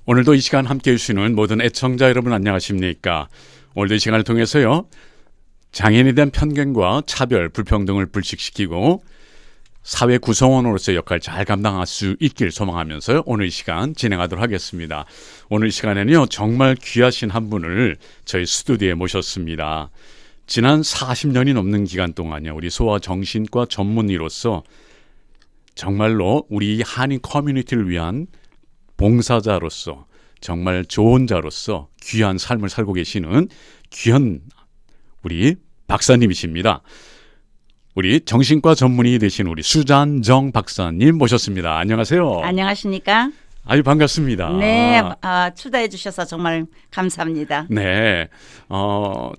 오늘도 이 시간 함께해 주시는 모든 애청자 여러분 안녕하십니까? 오늘도 이 시간을 통해서요. 장애인에 대한 편견과 차별, 불평등을 불식시키고 사회 구성원으로서의 역할을 잘 감당할 수 있길 소망하면서 오늘 이 시간 진행하도록 하겠습니다. 오늘 이 시간에는요. 정말 귀하신 한 분을 저희 스튜디오에 모셨습니다. 지난 40년이 넘는 기간 동안요. 우리 소아정신과 전문의로서 정말로 우리 한인 커뮤니티를 위한 봉사자로서 정말 좋은 자로서 귀한 삶을 살고 계시는 귀한 우리 박사님이십니다. 우리 정신과 전문의 되신 우리 수잔정 박사님 모셨습니다. 안녕하세요. 안녕하십니까? 아유 반갑습니다. 네, 초대해 주셔서 정말 감사합니다. 네,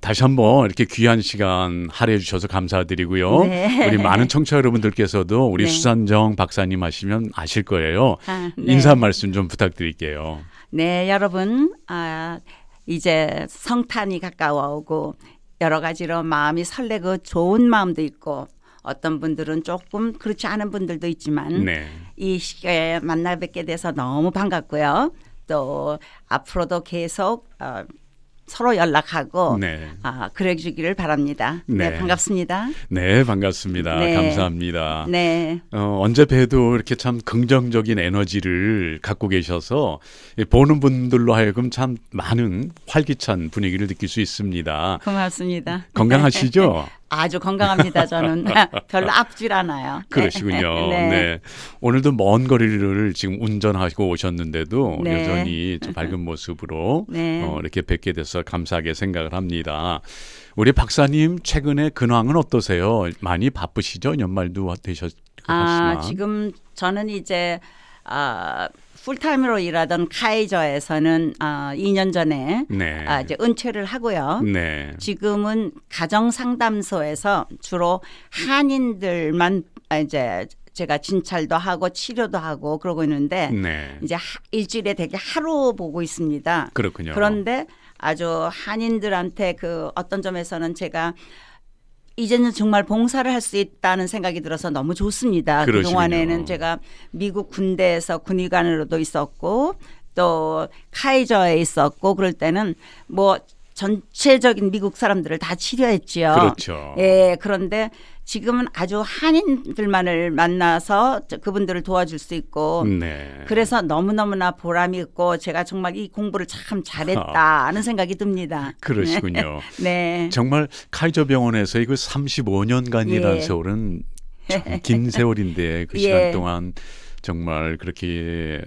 다시 한번 이렇게 귀한 시간 할애해 주셔서 감사드리고요. 네. 우리 많은 청취자 여러분들께서도 우리 네. 수잔정 박사님 하시면 아실 거예요. 네. 인사 말씀 좀 부탁드릴게요. 네, 여러분, 이제 성탄이 가까워오고 여러 가지로 마음이 설레고 좋은 마음도 있고 어떤 분들은 조금 그렇지 않은 분들도 있지만 네. 이 시기에 만나 뵙게 돼서 너무 반갑고요. 또 앞으로도 계속 서로 연락하고 네. 그래 주기를 바랍니다. 네. 네, 반갑습니다. 네, 반갑습니다. 네. 감사합니다. 네. 언제 봬도 이렇게 참 긍정적인 에너지를 갖고 계셔서 보는 분들로 하여금 참 많은 활기찬 분위기를 느낄 수 있습니다. 고맙습니다. 건강하시죠? 아주 건강합니다. 저는 별로 아프질 않아요. 그러시군요. 네. 네. 오늘도 먼 거리를 지금 운전하시고 오셨는데도 네. 여전히 좀 밝은 모습으로 네. 이렇게 뵙게 돼서 감사하게 생각을 합니다. 우리 박사님 최근에 근황은 어떠세요? 많이 바쁘시죠? 연말도 되셨지만. 지금 저는 이제 풀타임으로 일하던 카이저에서는 2년 전에 네. 이제 은퇴를 하고요. 네. 지금은 가정상담소에서 주로 한인들만 이제 제가 진찰도 하고 치료도 하고 그러고 있는데 네. 이제 일주일에 되게 하루 보고 있습니다. 그렇군요. 그런데 아주 한인들한테 그 어떤 점에서는 제가 이제는 정말 봉사를 할 수 있다는 생각이 들어서 너무 좋습니다. 그러시군요. 그동안에는 제가 미국 군대에서 군의관으로도 있었고 또 카이저에 있었고 그럴 때는 뭐 전체적인 미국 사람들을 다 치료했지요. 그렇죠. 예, 그런데 지금은 아주 한인들만을 만나서 그분들을 도와줄 수 있고 네. 그래서 너무너무나 보람이 있고 제가 정말 이 공부를 참 잘했다 하는 생각이 듭니다. 그러시군요. 네. 정말 카이저 병원에서 그 35년간이라는 예. 세월은 참 긴 세월인데 그 시간 예. 동안 정말 그렇게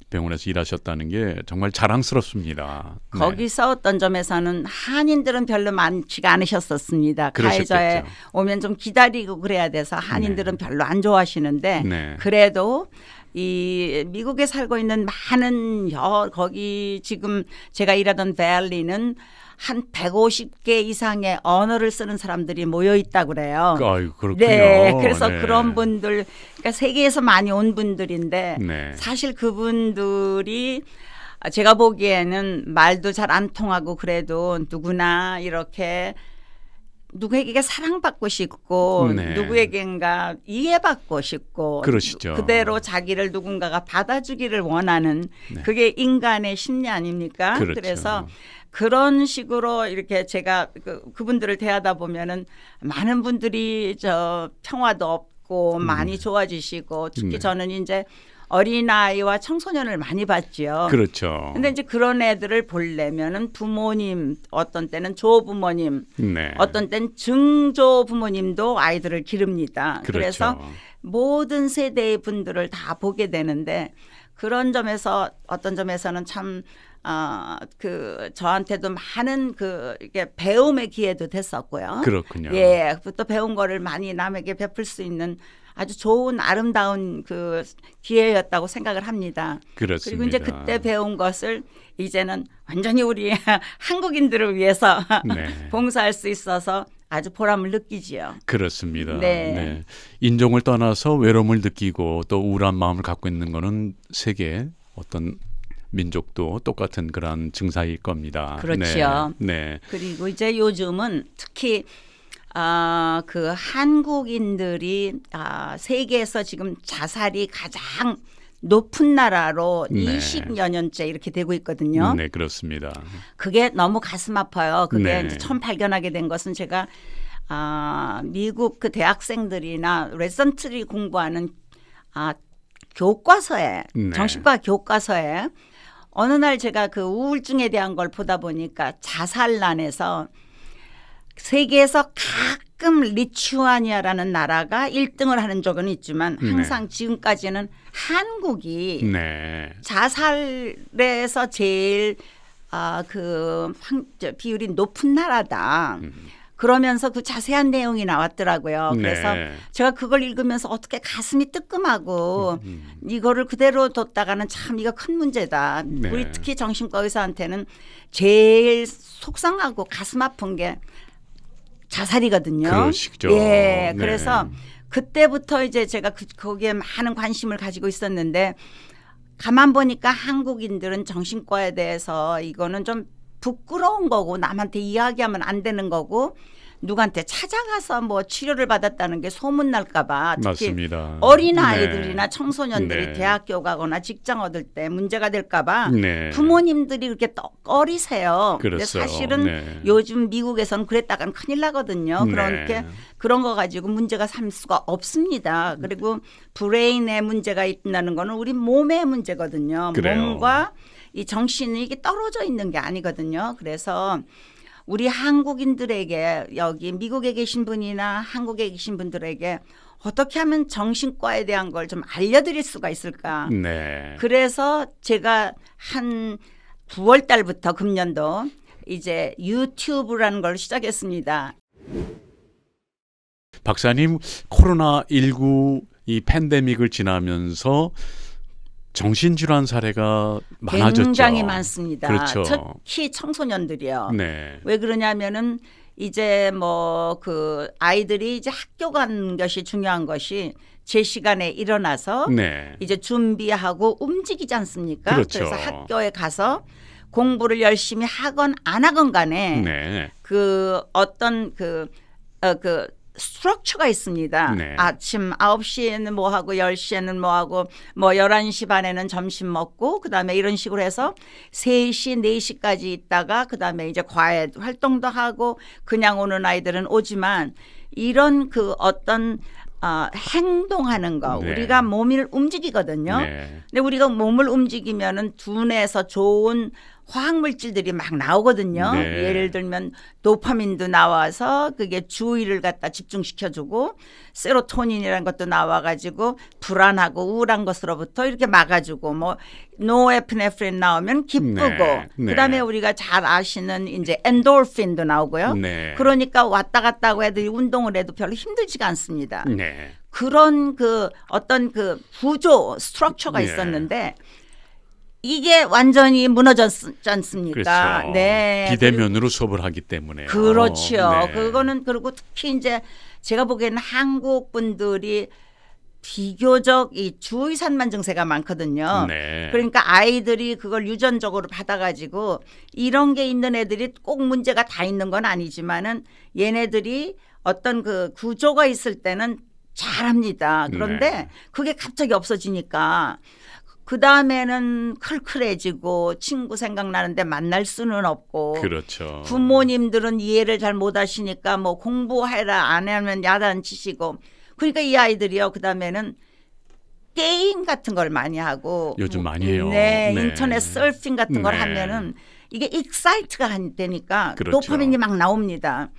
병원에서 일하셨다는 게 정말 자랑스럽습니다. 네. 거기서 어떤 점에서는 한인들은 별로 많지가 않으셨었습니다. 그러셨겠죠. 카이저에 오면 좀 기다리고 그래야 돼서 한인들은 별로 안 좋아하시는데 네. 그래도 이 미국에 살고 있는 많은 거기 지금 제가 일하던 밸리는 한 150개 이상의 언어를 쓰는 사람들이 모여 있다고 그래요. 아유, 그렇군요. 네, 그래서 네. 그런 분들, 그러니까 세계에서 많이 온 분들인데 네. 사실 그분들이 제가 보기에는 말도 잘 안 통하고 그래도 누구나 이렇게 누구에게 사랑받고 싶고 네. 누구에겐가 이해받고 싶고 그러시죠. 그대로 자기를 누군가가 받아주기를 원하는 네. 그게 인간의 심리 아닙니까? 그렇죠. 그래서 그런 식으로 이렇게 제가 그분들을 대하다 보면은 많은 분들이 평화도 없고 많이 좋아지시고 특히 네. 저는 이제 어린아이와 청소년을 많이 봤지요. 그렇죠. 근데 이제 그런 애들을 보려면은 부모님, 어떤 때는 조부모님, 네. 어떤 때는 증조부모님도 아이들을 기릅니다. 그렇죠. 그래서 모든 세대의 분들을 다 보게 되는데 그런 점에서 어떤 점에서는 참 저한테도 많은 이게 배움의 기회도 됐었고요. 그렇군요. 예, 또 배운 거를 많이 남에게 베풀 수 있는 아주 좋은 아름다운 기회였다고 생각을 합니다. 그렇습니다. 그리고 이제 그때 배운 것을 이제는 완전히 우리 한국인들을 위해서 네. 봉사할 수 있어서 아주 보람을 느끼지요. 그렇습니다. 네. 네. 인종을 떠나서 외로움을 느끼고 또 우울한 마음을 갖고 있는 거는 세계 어떤 민족도 똑같은 그런 증사일 겁니다. 그렇죠. 네. 네. 그리고 이제 요즘은 특히 그 한국인들이 세계에서 지금 자살이 가장 높은 나라로 네. 20여 년째 이렇게 되고 있거든요. 네, 그렇습니다. 그게 너무 가슴 아파요. 그게 네. 이제 처음 발견하게 된 것은 제가 미국 그 대학생들이나 레전트리 공부하는 교과서에 네. 정신과 교과서에 어느 날 제가 그 우울증에 대한 걸 보다 보니까 자살난에서 세계에서 가끔 리투아니아라는 나라가 1등을 하는 적은 있지만 항상 지금까지는 한국이 네. 자살에서 제일 비율이 높은 나라다. 그러면서 그 자세한 내용이 나왔더라고요. 그래서 네. 제가 그걸 읽으면서 어떻게 가슴이 뜨끔하고 이거를 그대로 뒀다가는 참 이거 큰 문제다. 네. 우리 특히 정신과 의사한테는 제일 속상하고 가슴 아픈 게 자살이거든요. 그러시죠. 예. 네. 그래서 그때부터 이제 제가 거기에 많은 관심을 가지고 있었는데 가만 보니까 한국인들은 정신과에 대해서 이거는 좀 부끄러운 거고 남한테 이야기하면 안 되는 거고 누구한테 찾아가서 뭐 치료를 받았다는 게 소문날까 봐 특히 맞습니다. 어린 네. 아이들이나 청소년들이 네. 대학교 가거나 직장 얻을 때 문제가 될까 봐 네. 부모님들이 그렇게 꺼리세요. 근데 그렇어요. 사실은 네. 요즘 미국에서는 그랬다간 큰일 나거든요. 네. 그렇게 그런 거 가지고 문제가 삼을 수가 없습니다. 그리고 브레인에 문제가 있다는 거는 우리 몸의 문제거든요. 그래요. 몸과 이 정신이 이게 떨어져 있는 게 아니거든요. 그래서 우리 한국인들에게 여기 미국에 계신 분이나 한국에 계신 분들에게 어떻게 하면 정신과에 대한 걸 좀 알려드릴 수가 있을까. 네. 그래서 제가 한 9월 달부터 금년도 이제 유튜브라는 걸 시작했습니다. 박사님, 코로나19 이 팬데믹을 지나면서 정신질환 사례가 많아졌죠. 굉장히 많습니다. 그렇죠. 특히 청소년들이요. 네. 왜 그러냐면은 이제 뭐 그 아이들이 이제 학교 가는 것이 중요한 것이 제 시간에 일어나서 네. 이제 준비하고 움직이지 않습니까? 그렇죠. 그래서 학교에 가서 공부를 열심히 하건 안 하건 간에 네. 그 어떤 그 스트럭처가 있습니다. 네. 아침 9시에는 뭐 하고 10시에는 뭐 하고 뭐 11시 반에는 점심 먹고 그다음에 이런 식으로 해서 3시, 4시까지 있다가 그다음에 이제 과외 활동도 하고 그냥 오는 아이들은 오지만 이런 그 어떤 행동하는 거 네. 우리가 몸을 움직이거든요. 네. 근데 우리가 몸을 움직이면은 두뇌에서 좋은 화학 물질들이 막 나오거든요. 네. 예를 들면 도파민도 나와서 그게 주의를 갖다 집중시켜주고 세로토닌이라는 것도 나와가지고 불안하고 우울한 것으로부터 이렇게 막아주고 뭐 노에프네프린 나오면 기쁘고 네. 네. 그다음에 우리가 잘 아시는 이제 엔도르핀도 나오고요. 네. 그러니까 왔다 갔다 하고 애들이 운동을 해도 별로 힘들지가 않습니다. 네. 그런 그 어떤 그 구조 스트럭처가 네. 있었는데 이게 완전히 무너졌지 않습니까? 그렇죠. 네. 비대면으로 수업을 하기 때문에. 그렇죠. 네. 그거는 그리고 특히 이제 제가 보기에는 한국 분들이 비교적 이 주의산만 증세가 많거든요. 네. 그러니까 아이들이 그걸 유전적으로 받아가지고 이런 게 있는 애들이 꼭 문제가 다 있는 건 아니지만은 얘네들이 어떤 그 구조가 있을 때는 잘합니다. 그런데 네. 그게 갑자기 없어지니까 그 다음에는 클클해지고 친구 생각나는데 만날 수는 없고 그렇죠. 부모님들은 이해를 잘 못하시니까 뭐 공부해라 안 하면 야단치시고 그러니까 이 아이들이요. 그다음에는 게임 같은 걸 많이 하고 요즘 많이 해요. 네, 네. 인터넷 서핑 같은 걸 네. 하면은 이게 익사이트가 되니까 그렇죠. 도파민이 막 나옵니다.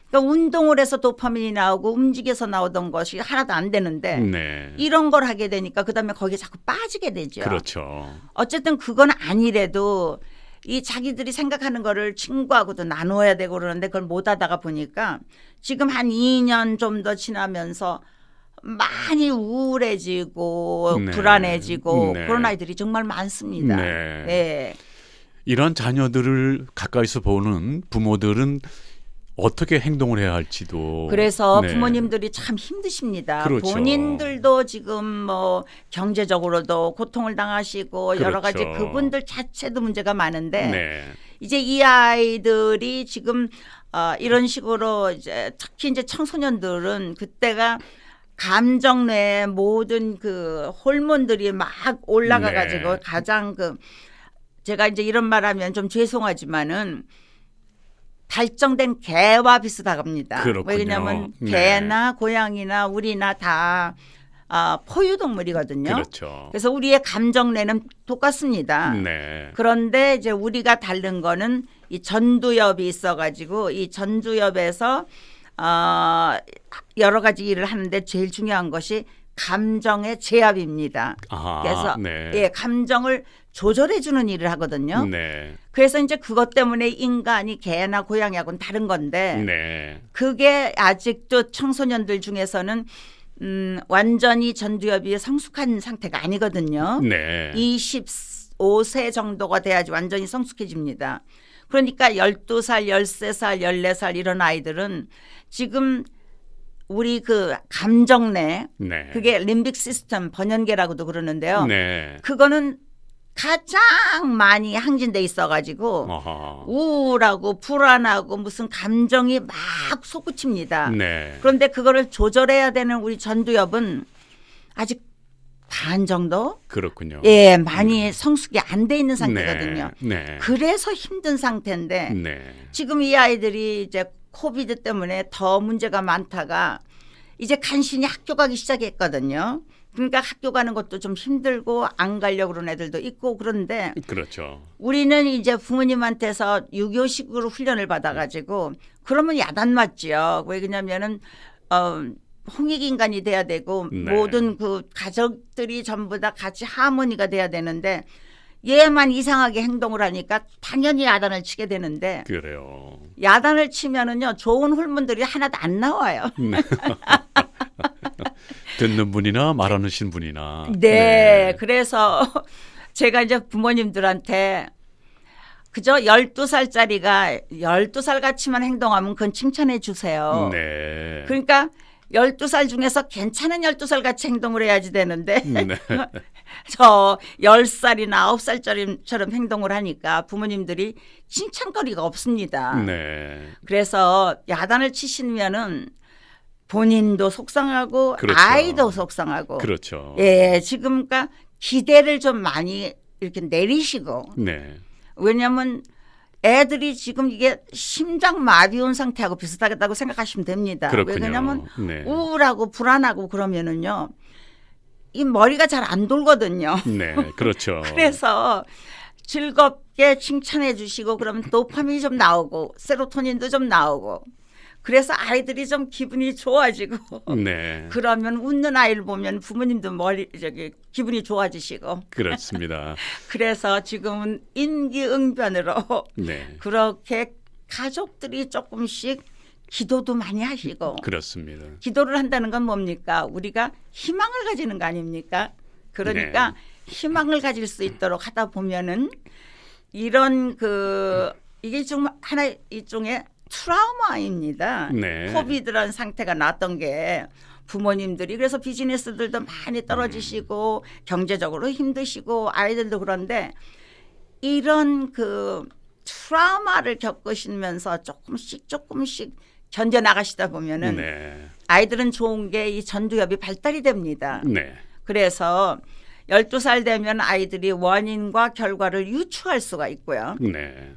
그러니까 운동을 해서 도파민이 나오고 움직여서 나오던 것이 하나도 안 되는데 네. 이런 걸 하게 되니까 그다음에 거기에 자꾸 빠지게 되죠. 그렇죠. 어쨌든 그건 아니래도 이 자기들이 생각하는 거를 친구하고도 나눠야 되고 그러는데 그걸 못 하다가 보니까 지금 한 2년 좀 더 지나면서 많이 우울해지고 네. 불안해지고 네. 그런 아이들이 정말 많습니다. 네. 네. 이런 자녀들을 가까이서 보는 부모들은 어떻게 행동을 해야 할지도. 그래서 네. 부모님들이 참 힘드십니다. 그렇죠. 본인들도 지금 뭐 경제적으로도 고통을 당하시고 여러 가지 그렇죠. 그분들 자체도 문제가 많은데 네. 이제 이 아이들이 지금 이런 식으로 이제 특히 이제 청소년들은 그때가 감정 내에 모든 그 호르몬들이 막 올라가 가지고 네. 가장 제가 이제 이런 말하면 좀 죄송하지만은 발정된 개와 비슷합니다. 그렇군요. 왜냐하면 네. 개나 고양이나 우리나 다 포유동물이거든요. 그렇죠. 그래서 우리의 감정내는 똑같습니다. 네. 그런데 이제 우리가 다른 거는 이 전두엽이 있어가지고 이 전두엽에서 여러 가지 일을 하는데 제일 중요한 것이 감정의 제압입니다. 아하, 그래서 네. 예, 감정을 조절해주는 일을 하거든요. 네. 그래서 이제 그것 때문에 인간이 개나 고양이하고는 다른 건데 네. 그게 그게 아직도 청소년들 중에서는 완전히 전두엽이 성숙한 상태가 아니거든요. 네. 25세 정도가 돼야지 완전히 성숙해집니다. 그러니까 12살, 13살, 14살 이런 아이들은 지금 우리 그 감정내 네. 그게 림빅 시스템 번연계라고도 그러는데요. 네. 그거는 가장 많이 항진돼 있어가지고 어허. 우울하고 불안하고 무슨 감정이 막 솟구칩니다. 네. 그런데 그거를 조절해야 되는 우리 전두엽은 아직 반 정도? 그렇군요. 예, 많이 성숙이 안 돼 있는 상태거든요. 네. 그래서 힘든 상태인데 네. 지금 이 아이들이 이제 코비드 때문에 더 문제가 많다가 이제 간신히 학교 가기 시작했거든요. 그러니까 학교 가는 것도 좀 힘들고 안 가려고 그러는 애들도 있고 그런데 그렇죠. 우리는 이제 부모님한테서 유교식으로 훈련을 받아가지고 그러면 야단 맞지요. 왜 그러냐면은 홍익 인간이 돼야 되고 네. 모든 그 가족들이 전부 다 같이 하모니가 돼야 되는데 얘만 이상하게 행동을 하니까 당연히 야단을 치게 되는데 그래요. 야단을 치면은요 좋은 호르몬들이 하나도 안 나와요. 네. 듣는 분이나 말하는 분이나. 네, 그래서 제가 이제 부모님들한테 그저 12살짜리가 12살 같이만 행동하면 그건 칭찬해 주세요. 네. 그러니까 12살 중에서 괜찮은 12살 같이 행동을 해야지 되는데 네. 저 10살이나 9살짜리처럼 행동을 하니까 부모님들이 칭찬거리가 없습니다. 네. 그래서 야단을 치시면은 본인도 속상하고 그렇죠. 아이도 속상하고 그렇죠. 예, 지금 그러니까 기대를 좀 많이 이렇게 내리시고 네. 왜냐하면 애들이 지금 이게 심장 마비 온 상태하고 비슷하겠다고 생각하시면 됩니다. 그렇군요. 왜냐하면 네. 우울하고 불안하고 그러면은요 이 머리가 잘 안 돌거든요. 네. 그렇죠. 그래서 즐겁게 칭찬해 주시고 그러면 도파민이 좀 나오고 세로토닌도 좀 나오고 그래서 아이들이 좀 기분이 좋아지고 네. 그러면 웃는 아이를 보면 부모님도 기분이 좋아지시고 그렇습니다. 그래서 지금은 인기응변으로 네. 그렇게 가족들이 조금씩 기도도 많이 하시고 그렇습니다. 기도를 한다는 건 뭡니까? 우리가 희망을 가지는 거 아닙니까? 그러니까 희망을 가질 수 있도록 하다 보면은 이런 이게 좀 하나의 일종의 트라우마입니다. 네. 코비드라는 상태가 났던 게 부모님들이 그래서 비즈니스들도 많이 떨어지시고 경제적으로 힘드시고 아이들도 그런데 이런 트라우마를 겪으시면서 조금씩 견뎌 나가시다 보면은 네. 아이들은 좋은 게 이 전두엽이 발달이 됩니다. 네. 그래서 12살 되면 아이들이 원인과 결과를 유추할 수가 있고요. 네.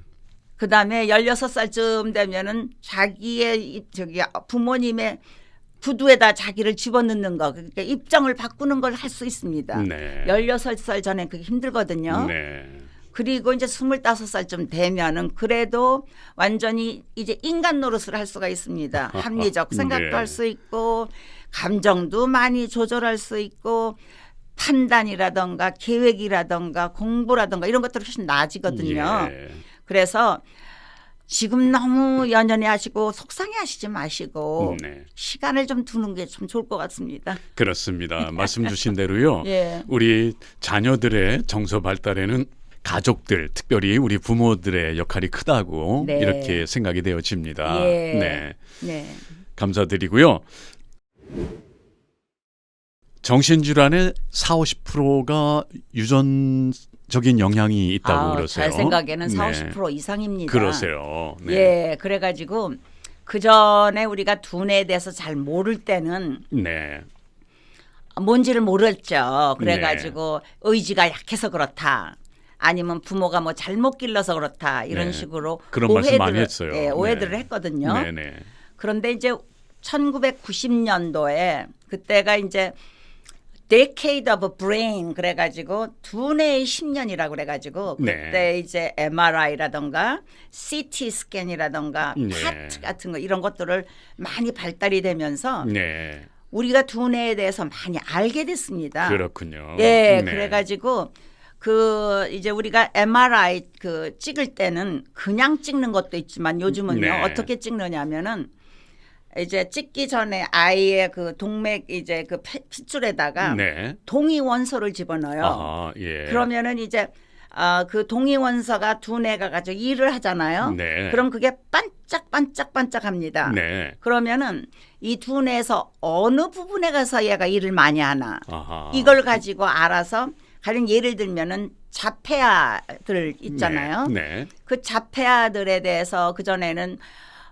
그다음에 16살쯤 되면은 자기의 부모님의 구두에다 자기를 집어넣는 거 그러니까 입장을 바꾸는 걸 할 수 있습니다. 네. 16살 전에 그게 힘들거든요. 네. 그리고 이제 25살쯤 되면은 그래도 완전히 이제 인간 노릇을 할 수가 있습니다. 합리적 생각도 네. 할 수 있고 감정도 많이 조절할 수 있고 판단이라던가 계획이라던가 공부라던가 이런 것들이 훨씬 나아지거든요. 예. 그래서 지금 너무 연연해 하시고 속상해 하시지 마시고 네. 시간을 좀 두는 게 좀 좋을 것 같습니다. 그렇습니다. 말씀 주신 대로요. 예. 우리 자녀들의 정서 발달에는 가족들, 특별히 우리 부모들의 역할이 크다고 네. 이렇게 생각이 되어집니다. 예. 네. 네. 감사드리고요. 정신질환의 40~50%가 유전적인 영향이 있다고 그러세요. 제 생각에는 40~50% 네. 이상입니다. 그러세요. 네. 예, 그래가지고 그 전에 우리가 두뇌에 대해서 잘 모를 때는 네. 뭔지를 모르겠죠. 그래가지고 의지가 약해서 그렇다. 아니면 부모가 뭐 잘못 길러서 그렇다. 이런 네. 식으로 그런 말씀 많이 했어요. 예, 오해들을 네. 했거든요. 네네. 그런데 이제 1990년도에 그때가 이제 Decade of Brain 그래가지고 두뇌의 10년이라고 그래가지고 그때 네. 이제 MRI라던가 CT 스캔이라던가 네. PET 같은 거 이런 것들을 많이 발달이 되면서 네. 우리가 두뇌에 대해서 많이 알게 됐습니다. 그렇군요. 예, 네. 그래가지고 그 이제 우리가 MRI 그 찍을 때는 그냥 찍는 것도 있지만 요즘은요 네. 어떻게 찍느냐면은 이제 찍기 전에 아이의 그 동맥 이제 그 핏줄에다가 네. 동위 원소를 집어넣어요. 아하, 예. 그러면은 이제 그 동위 원소가 두뇌가 가지고 일을 하잖아요. 네. 그럼 그게 반짝반짝반짝합니다. 네. 그러면은 이 두뇌에서 어느 부분에 가서 얘가 일을 많이 하나 아하. 이걸 가지고 알아서 가령 예를 들면은 자폐아들 있잖아요. 네. 네. 그 자폐아들에 대해서 그 전에는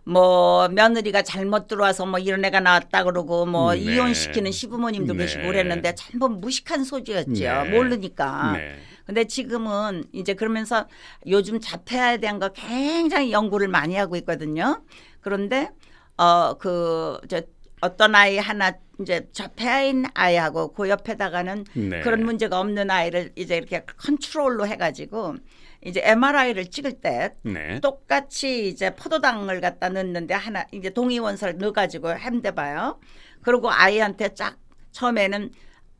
뭐 며느리가 잘못 들어와서 뭐 이런 애가 나왔다 그러고 뭐 네. 이혼시키는 시부모님도 네. 계시고 그랬는데 전부 무식한 소지였죠. 네. 모르니까. 네. 근데 지금은 이제 그러면서 요즘 자폐아에 대한 거 굉장히 연구를 많이 하고 있거든요. 그런데 어떤 아이 하나 이제 자폐아인 아이하고 그 옆에다가는 네. 그런 문제가 없는 아이를 이제 이렇게 컨트롤로 해가지고 이제 MRI를 찍을 때 네. 똑같이 이제 포도당을 갖다 넣는데 하나 이제 동위원소를 넣어가지고 핸대봐요. 그리고 아이한테 쫙 처음에는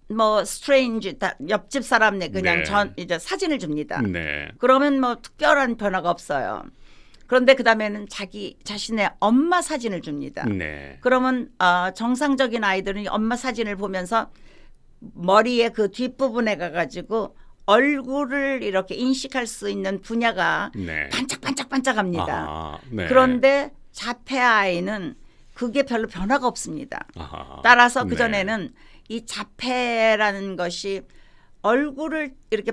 뭐 스트레인지 옆집 사람네 그냥 네. 이제 사진을 줍니다. 네. 그러면 뭐 특별한 변화가 없어요. 그런데 그 다음에는 자신의 엄마 사진을 줍니다. 네. 그러면 정상적인 아이들은 엄마 사진을 보면서 머리의 그 뒷부분에 가가지고 얼굴을 이렇게 인식할 수 있는 분야가 네. 반짝반짝반짝합니다. 아하, 네. 그런데 자폐 아이는 그게 별로 변화가 없습니다. 아하, 따라서 네. 그전에는 이 자폐라는 것이 얼굴을 이렇게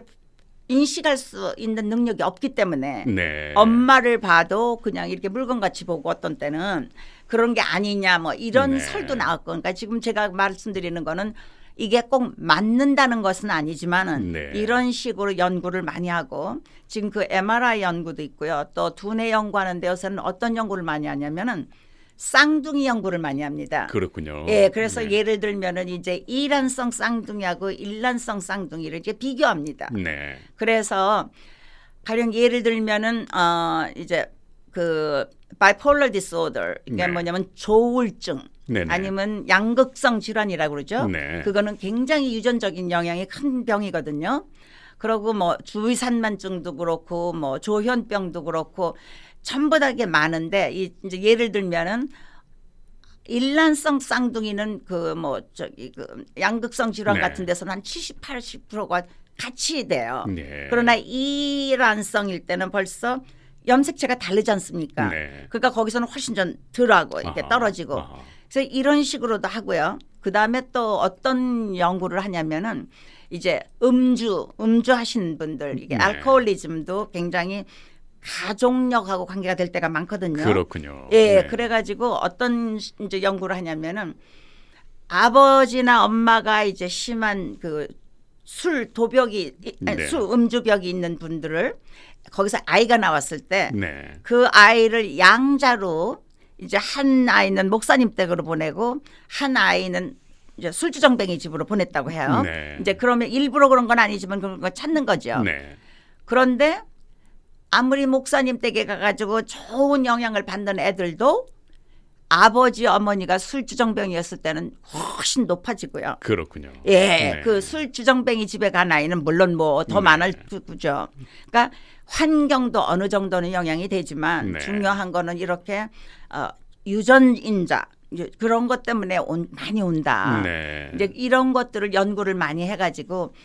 인식할 수 있는 능력이 없기 때문에 네. 엄마를 봐도 그냥 이렇게 물건같이 보고 어떤 때는 그런 게 아니냐 뭐 이런 네. 설도 나왔고 그러니까 지금 제가 말씀드리는 거는 이게 꼭 맞는다는 것은 아니지만은 네. 이런 식으로 연구를 많이 하고 지금 그 MRI 연구도 있고요. 또 두뇌 연구하는 데서는 어떤 연구를 많이 하냐면은 쌍둥이 연구를 많이 합니다. 그렇군요. 예, 그래서 네. 예를 들면은 이제 이란성 쌍둥이하고 일란성 쌍둥이를 이제 비교합니다. 네. 그래서 가령 예를 들면은 이제 그 bipolar disorder 이게 네. 뭐냐면 조울증 네네. 아니면 양극성 질환이라고 그러죠. 네. 그거는 굉장히 유전적인 영향이 큰 병이거든요. 그리고 뭐 주의산만증도 그렇고 뭐 조현병도 그렇고 전부 다 이게 많은데 이제 예를 들면은 일란성 쌍둥이는 그 뭐 저기 그 양극성 질환 네. 같은 데서는 한 70, 80%가 같이 돼요. 네. 그러나 이란성일 때는 벌써 염색체가 다르지 않습니까? 네. 그러니까 거기서는 훨씬 좀 덜하고 이렇게 아하, 떨어지고. 아하. 그래서 이런 식으로도 하고요. 그 다음에 또 어떤 연구를 하냐면은 이제 음주 하시는 분들 이게 네. 알코올리즘도 굉장히 가족력하고 관계가 될 때가 많거든요. 그렇군요. 예, 네. 그래가지고 어떤 이제 연구를 하냐면은 아버지나 엄마가 이제 심한 그 술 도벽이 네. 술 음주벽이 있는 분들을 거기서 아이가 나왔을 때 네. 그 아이를 양자로 이제 한 아이는 목사님 댁으로 보내고 한 아이는 이제 술주정뱅이 집으로 보냈다고 해요. 네. 이제 그러면 일부러 그런 건 아니지만 그런 거 찾는 거죠. 네. 그런데 아무리 목사님 댁에 가가지고 좋은 영향을 받는 애들도 아버지 어머니가 술주정뱅이였을 때는 훨씬 높아지고요. 그렇군요. 예, 네. 그 술주정뱅이 집에 간 아이는 물론 뭐 더 네. 많을 거죠. 그러니까 환경도 어느 정도는 영향이 되지만 네. 중요한 거는 이렇게 유전인자 그런 것 때문에 많이 온다. 네. 이제 이런 것들을 연구를 많이 해가지고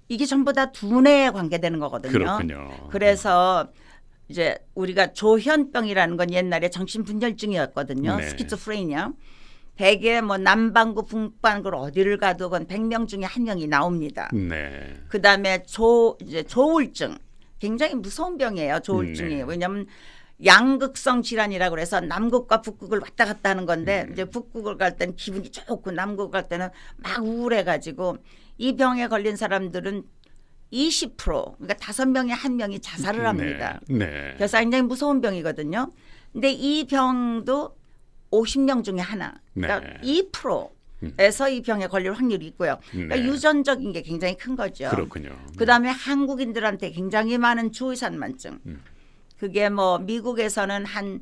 이게 전부 다 두뇌에 관계되는 거거든요. 그렇군요. 그래서 이제 우리가 조현병이라는 건 옛날에 정신분열증이었거든요. 네. 스키즈프레니아. 대개 뭐 남반구 북반구로 어디를 가도 건 100명 중에 한 명이 나옵니다. 네. 그다음에 이제 조울증. 굉장히 무서운 병이에요. 조울증이. 네. 왜냐하면 양극성 질환이라고 그래서 남극과 북극을 왔다 갔다 하는 건데 이제 북극을 갈 때는 기분이 좋고 남극을 갈 때는 막 우울해가지고 이 병에 걸린 사람들은 20% 그러니까 5명에 1명이 자살을 합니다. 네. 그래서 굉장히 무서운 병이거든요. 근데 이 병도 50명 중에 하나, 그러니까 네. 2%에서 이 병에 걸릴 확률이 있고요. 그러니까 네. 유전적인 게 굉장히 큰 거죠. 그렇군요. 그다음에 한국인들한테 굉장히 많은 주의산만증. 그게 뭐 미국에서는 한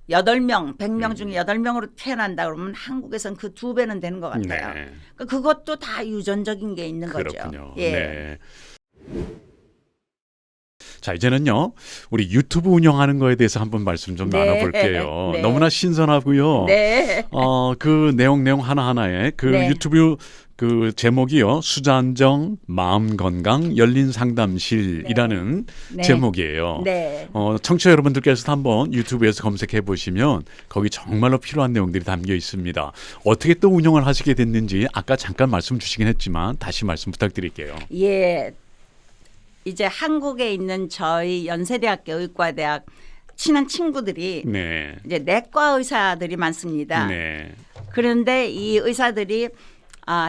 8명, 100명 중에 8명으로 태어난다 그러면 한국에서는 그 2배는 되는 것 같아요. 네. 그러니까 그것도 다 유전적인 게 있는 그렇군요. 거죠. 예. 네. 자, 이제는요. 우리 유튜브 운영하는 거에 대해서 한번 말씀 좀 네. 나눠볼게요. 네. 너무나 신선하고요. 네. 그 내용 하나하나에 그 네. 유튜브 그 제목이요. 수잔정 마음건강 열린상담실이라는 네. 제목이에요. 네. 청취자 여러분들께서도 한번 유튜브에서 검색해 보시면 거기 정말로 필요한 내용들이 담겨 있습니다. 어떻게 또 운영을 하시게 됐는지 아까 잠깐 말씀 주시긴 했지만 다시 말씀 부탁드릴게요. 예. 이제 한국에 있는 저희 연세대학교 의과대학 친한 친구들이 네. 이제 내과 의사들이 많습니다. 네. 그런데 이 의사들이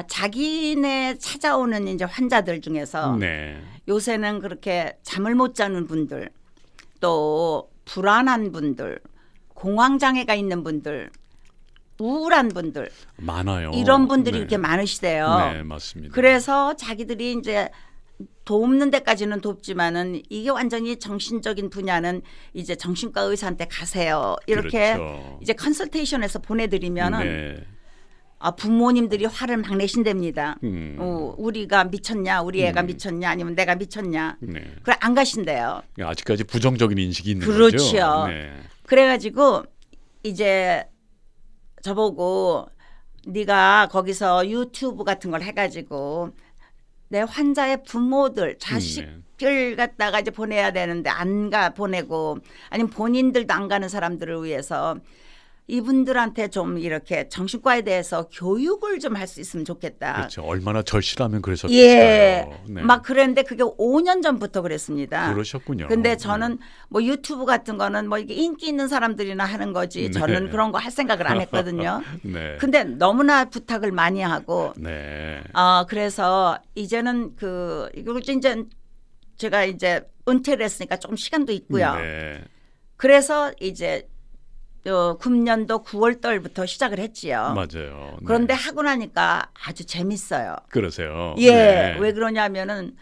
자기네 찾아오는 이제 환자들 중에서 네. 요새는 그렇게 잠을 못 자는 분들, 또 불안한 분들, 공황 장애가 있는 분들, 우울한 분들 많아요. 이런 분들이 네. 이렇게 많으시대요. 네, 맞습니다. 그래서 자기들이 이제 돕는 데까지는 돕지만은 이게 완전히 정신적인 분야는 이제 정신과 의사한테 가세요. 이렇게 그렇죠. 이제 컨설테이션에서 보내드리면은 네. 부모님들이 화를 막 내신답니다. 음. 우리가 미쳤냐, 우리 애가 미쳤냐, 아니면 내가 미쳤냐. 네. 그래 안 가신대요. 아직까지 부정적인 인식이 있는 그렇죠. 거죠. 네. 그래가지고 이제 저보고 네가 거기서 유튜브 같은 걸 해가지고 내 환자의 부모들, 자식들 갖다가 이제 보내야 되는데 안 가 보내고 아니면 본인들도 안 가는 사람들을 위해서 이분들한테 좀 이렇게 정신과에 대해서 교육을 좀 할 수 있으면 좋겠다. 그렇죠. 얼마나 절실하면 그러셨을까요? 예. 네. 막 그랬는데 그게 5년 전부터 그랬습니다. 그러셨군요. 근데 저는 뭐 유튜브 같은 거는 뭐 이게 인기 있는 사람들이나 하는 거지 저는 네. 그런 거 할 생각을 안 했거든요. 네. 근데 너무나 부탁을 많이 하고 네. 그래서 이제는 이걸 이제 제가 이제 은퇴를 했으니까 조금 시간도 있고요. 네. 그래서 이제 금년도 9월 달부터 시작을 했지요. 맞아요. 네. 그런데 하고 나니까 아주 재밌어요. 그러세요. 예, 네. 왜 그러냐면은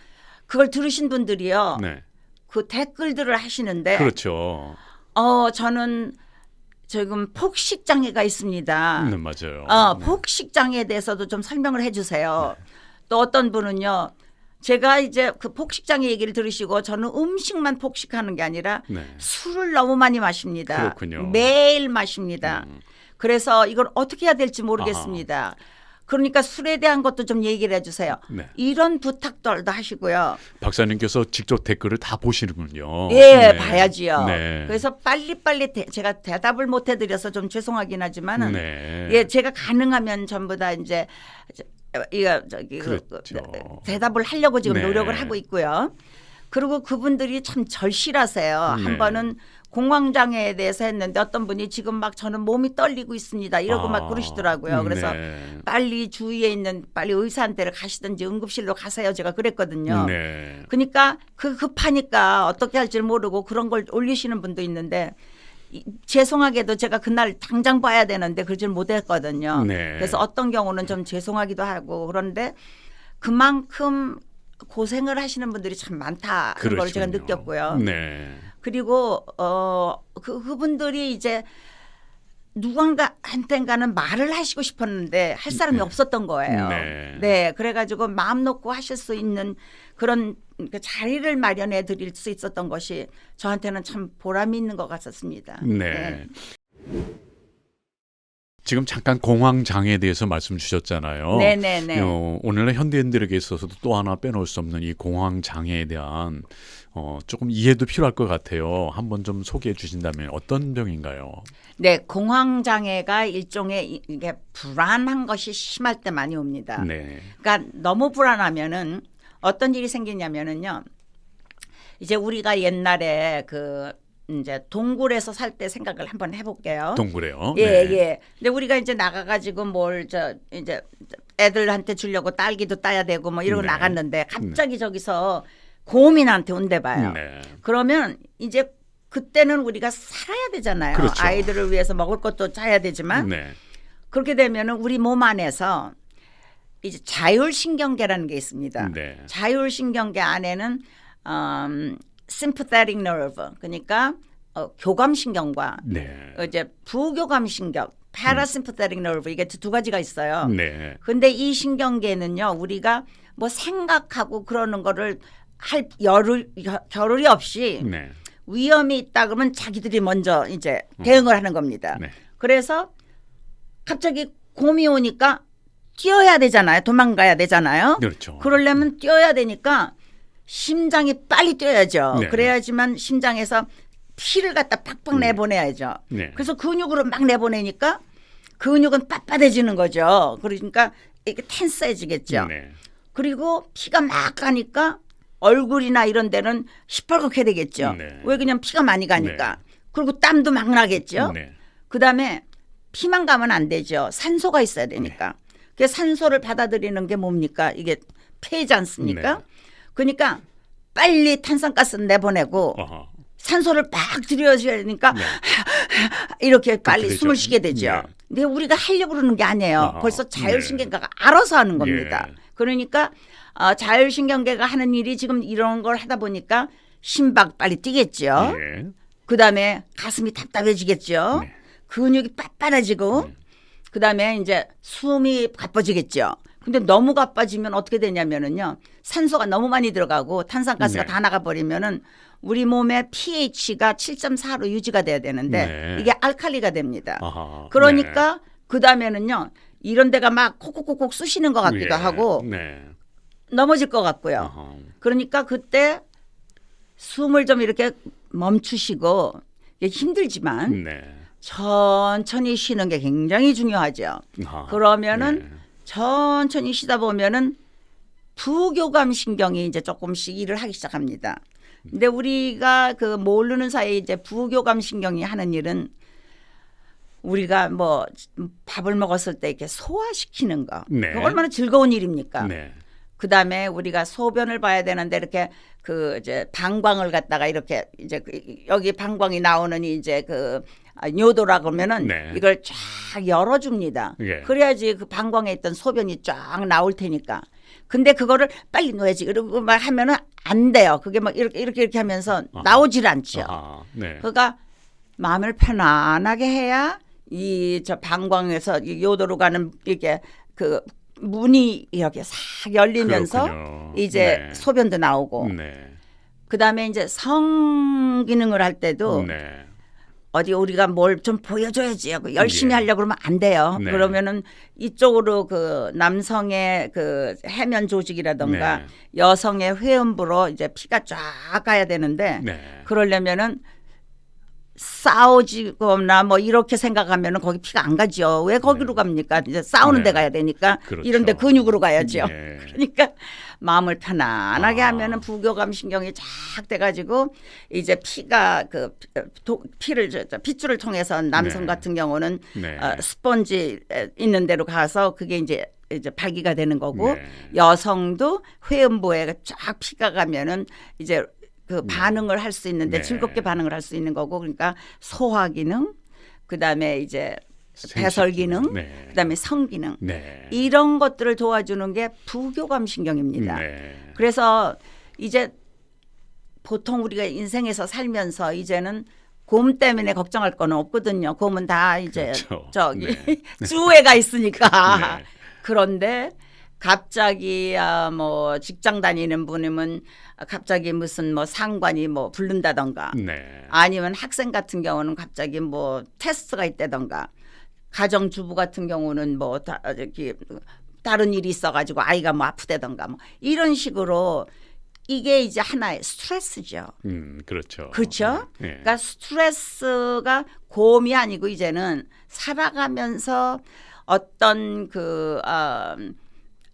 그걸 들으신 분들이요. 네. 그 댓글들을 하시는데 그렇죠. 저는 지금 폭식 장애가 있습니다. 네, 맞아요. 네. 폭식 장애에 대해서도 좀 설명을 해 주세요. 또 어떤 분은요. 제가 이제 그 폭식 장애 얘기를 들으시고 저는 음식만 폭식하는 게 아니라 네. 술을 너무 많이 마십니다. 그렇군요. 매일 마십니다. 그래서 이걸 어떻게 해야 될지 모르겠습니다. 그러니까 술에 대한 것도 좀 얘기를 해주세요. 네. 이런 부탁들도 하시고요. 박사님께서 직접 댓글을 다 보시는군요. 예, 네. 봐야지요. 네. 그래서 빨리빨리 제가 대답을 못 해드려서 좀 죄송하긴 하지만은 네. 예, 제가 가능하면 전부 다 이제 그렇죠. 대답을 하려고 지금 네. 노력을 하고 있고요. 그리고 그분들이 참 절실하세요. 네. 한 번은 공황장애에 대해서 했는데 어떤 분이 지금 막 저는 몸이 떨리고 있습니다. 이러고 막 그러시더라고요. 그래서 네. 빨리 주위에 있는 빨리 의사한테를 가시든지 응급실로 가세요. 제가 그랬거든요. 네. 그러니까 급하니까 어떻게 할지 모르고 그런 걸 올리시는 분도 있는데 죄송하게도 제가 그날 당장 봐야 되는데 그러질 못했거든요. 네. 그래서 어떤 경우는 좀 죄송하기도 하고 그런데 그만큼 고생을 하시는 분들이 참 많다는 걸 제가 그러시군요. 느꼈고요. 네. 그리고 그분들이 이제 누군가한테는 말을 하시고 싶었는데 할 사람이 없었던 거예요. 네. 네, 그래가지고 마음 놓고 하실 수 있는 그런 그 자리를 마련해 드릴 수 있었던 것이 저한테는 참 보람이 있는 것 같았습니다. 네. 지금 잠깐 공황 장애에 대해서 말씀 주셨잖아요. 네네네. 오늘날 현대인들에게 있어서도 또 하나 빼놓을 수 없는 이 공황 장애에 대한 조금 이해도 필요할 것 같아요. 한번 좀 소개해 주신다면 어떤 병인가요? 네, 공황 장애가 일종의 이게 불안한 것이 심할 때 많이 옵니다. 네. 그러니까 너무 불안하면은 어떤 일이 생기냐면은요. 이제 우리가 옛날에 이제 동굴에서 살 때 생각을 한번 해볼게요. 동굴에요. 예, 네. 예. 근데 우리가 이제 나가가지고 뭘 이제 애들한테 주려고 딸기도 따야 되고 뭐 이러고 네. 나갔는데 갑자기 저기서 곰이 나한테 온대 봐요. 네. 그러면 이제 그때는 우리가 살아야 되잖아요. 그렇죠. 아이들을 위해서 먹을 것도 짜야 되지만 네. 그렇게 되면은 우리 몸 안에서 이제 자율신경계라는 게 있습니다. 네. 자율신경계 안에는 sympathetic nerve 그러니까 교감신경과 네. 이제 부교감신경 parasympathetic nerve 이게 두 가지가 있어요. 네. 근데 이 신경계는요 우리가 뭐 생각하고 그러는 거를 할 겨를이 없이 네. 위험이 있다 그러면 자기들이 먼저 이제 대응을 하는 겁니다. 네. 그래서 갑자기 곰이 오니까 뛰어야 되잖아요. 도망가야 되잖아요. 그렇죠. 그러려면 뛰어야 되니까 심장이 빨리 뛰어야죠. 네. 그래야지만 심장에서 피를 갖다 팍팍 내보내야죠. 네. 그래서 근육으로 막 내보내니까 근육은 빳빳해지는 거죠. 그러니까 이게 텐스해지겠죠. 네. 그리고 피가 막 가니까 얼굴이나 이런 데는 시뻘겋게 되겠죠. 네. 왜 그냥 피가 많이 가니까. 그리고 땀도 막 나겠죠. 네. 그다음에 피만 가면 안 되죠. 산소가 있어야 되니까. 그 산소를 받아들이는 게 뭡니까? 이게 폐지 않습니까? 네. 그러니까 빨리 탄산가스 내보내고 어허. 산소를 막 들여줘야 되니까 네. 이렇게 빨리 되죠. 숨을 쉬게 되죠. 네. 근데 우리가 하려고 그러는 게 아니에요. 아하. 벌써 자율신경계가 알아서 하는 겁니다. 예. 그러니까 자율신경계가 하는 일이 지금 이런 걸 하다 보니까 심박 빨리 뛰겠죠. 예. 그다음에 가슴이 답답해지겠죠. 네. 근육이 빳빳해지고 그다음에 이제 숨이 가빠지겠죠. 근데 너무 가빠지면 어떻게 되냐면은요. 산소가 너무 많이 들어가고 탄산가스가 네. 다 나가버리면은 우리 몸의 pH가 7.4로 유지가 돼야 되는데 네. 이게 알칼리가 됩니다. 아하. 그러니까 그다음에는요. 이런 데가 막 콕콕콕콕 쑤시는 것 네. 같기도 하고 네. 넘어질 것 같고요. 아하. 그러니까 그때 숨을 좀 이렇게 멈추시고 이게 힘들지만 네. 천천히 쉬는 게 굉장히 중요하죠. 아하. 그러면은 네. 천천히 쉬다 보면은 부교감 신경이 이제 조금씩 일을 하기 시작합니다. 근데 우리가 그 모르는 사이에 이제 부교감 신경이 하는 일은 우리가 뭐 밥을 먹었을 때 이렇게 소화시키는 거. 네. 그거 얼마나 즐거운 일입니까? 네. 그다음에 우리가 소변을 봐야 되는데 이렇게 그 이제 방광을 갖다가 이렇게 이제 여기 방광이 나오는 이제 그 요도라 그러면은 네. 이걸 쫙 열어줍니다. 예. 그래야지 그 방광에 있던 소변이 쫙 나올 테니까. 근데 그거를 빨리 넣어야지. 이러고 막 하면은 안 돼요. 그게 막 이렇게 하면서 나오질 않죠. 아하. 네. 그러니까 마음을 편안하게 해야 이 저 방광에서 이 요도로 가는 이게 그 문이 이렇게 싹 열리면서 그렇군요. 이제 네. 소변도 나오고 네. 그다음에 이제 성기능을 할 때도 네. 어디 우리가 뭘 좀 보여줘야지 하고 열심히 예. 하려고 그러면 안 돼요. 네. 그러면은 이쪽으로 그 남성의 그 해면 조직이라든가 네. 여성의 회음부로 이제 피가 쫙 가야 되는데 네. 그러려면은 싸우지거나 뭐 이렇게 생각하면은 거기 피가 안 가죠. 왜 거기로 갑니까? 이제 싸우는 네. 데 가야 되니까 그렇죠. 이런 데 근육으로 가야죠. 네. 그러니까 마음을 편안하게 아. 하면은 부교감 신경이 쫙 돼가지고 이제 피가 그 피를 핏줄을 통해서 남성 네. 같은 경우는 네. 스펀지 있는 데로 가서 그게 이제 발기가 되는 거고 네. 여성도 회음부에 쫙 피가 가면은 이제 그 반응을 할 수 있는데 네. 즐겁게 반응을 할 수 있는 거고 그러니까 소화 기능 그다음에 이제 배설 기능 네. 그다음에 성 기능 네. 이런 것들을 도와주는 게 부교감 신경입니다. 네. 그래서 이제 보통 우리가 인생에서 살면서 이제는 곰 때문에 걱정할 거는 없거든요. 곰은 다 이제 그렇죠. 저기 네. 주애가 있으니까. 네. 그런데 갑자기 뭐 직장 다니는 분이면 갑자기 무슨 뭐 상관이 뭐 부른다던가 네. 아니면 학생 같은 경우는 갑자기 뭐 테스트가 있다던가 가정주부 같은 경우는 뭐 다른 일이 있어가지고 아이가 뭐 아프다던가 뭐 이런 식으로 이게 이제 하나의 스트레스죠. 그렇죠. 그렇죠. 네. 그러니까 스트레스가 곰이 아니고 이제는 살아가면서 어떤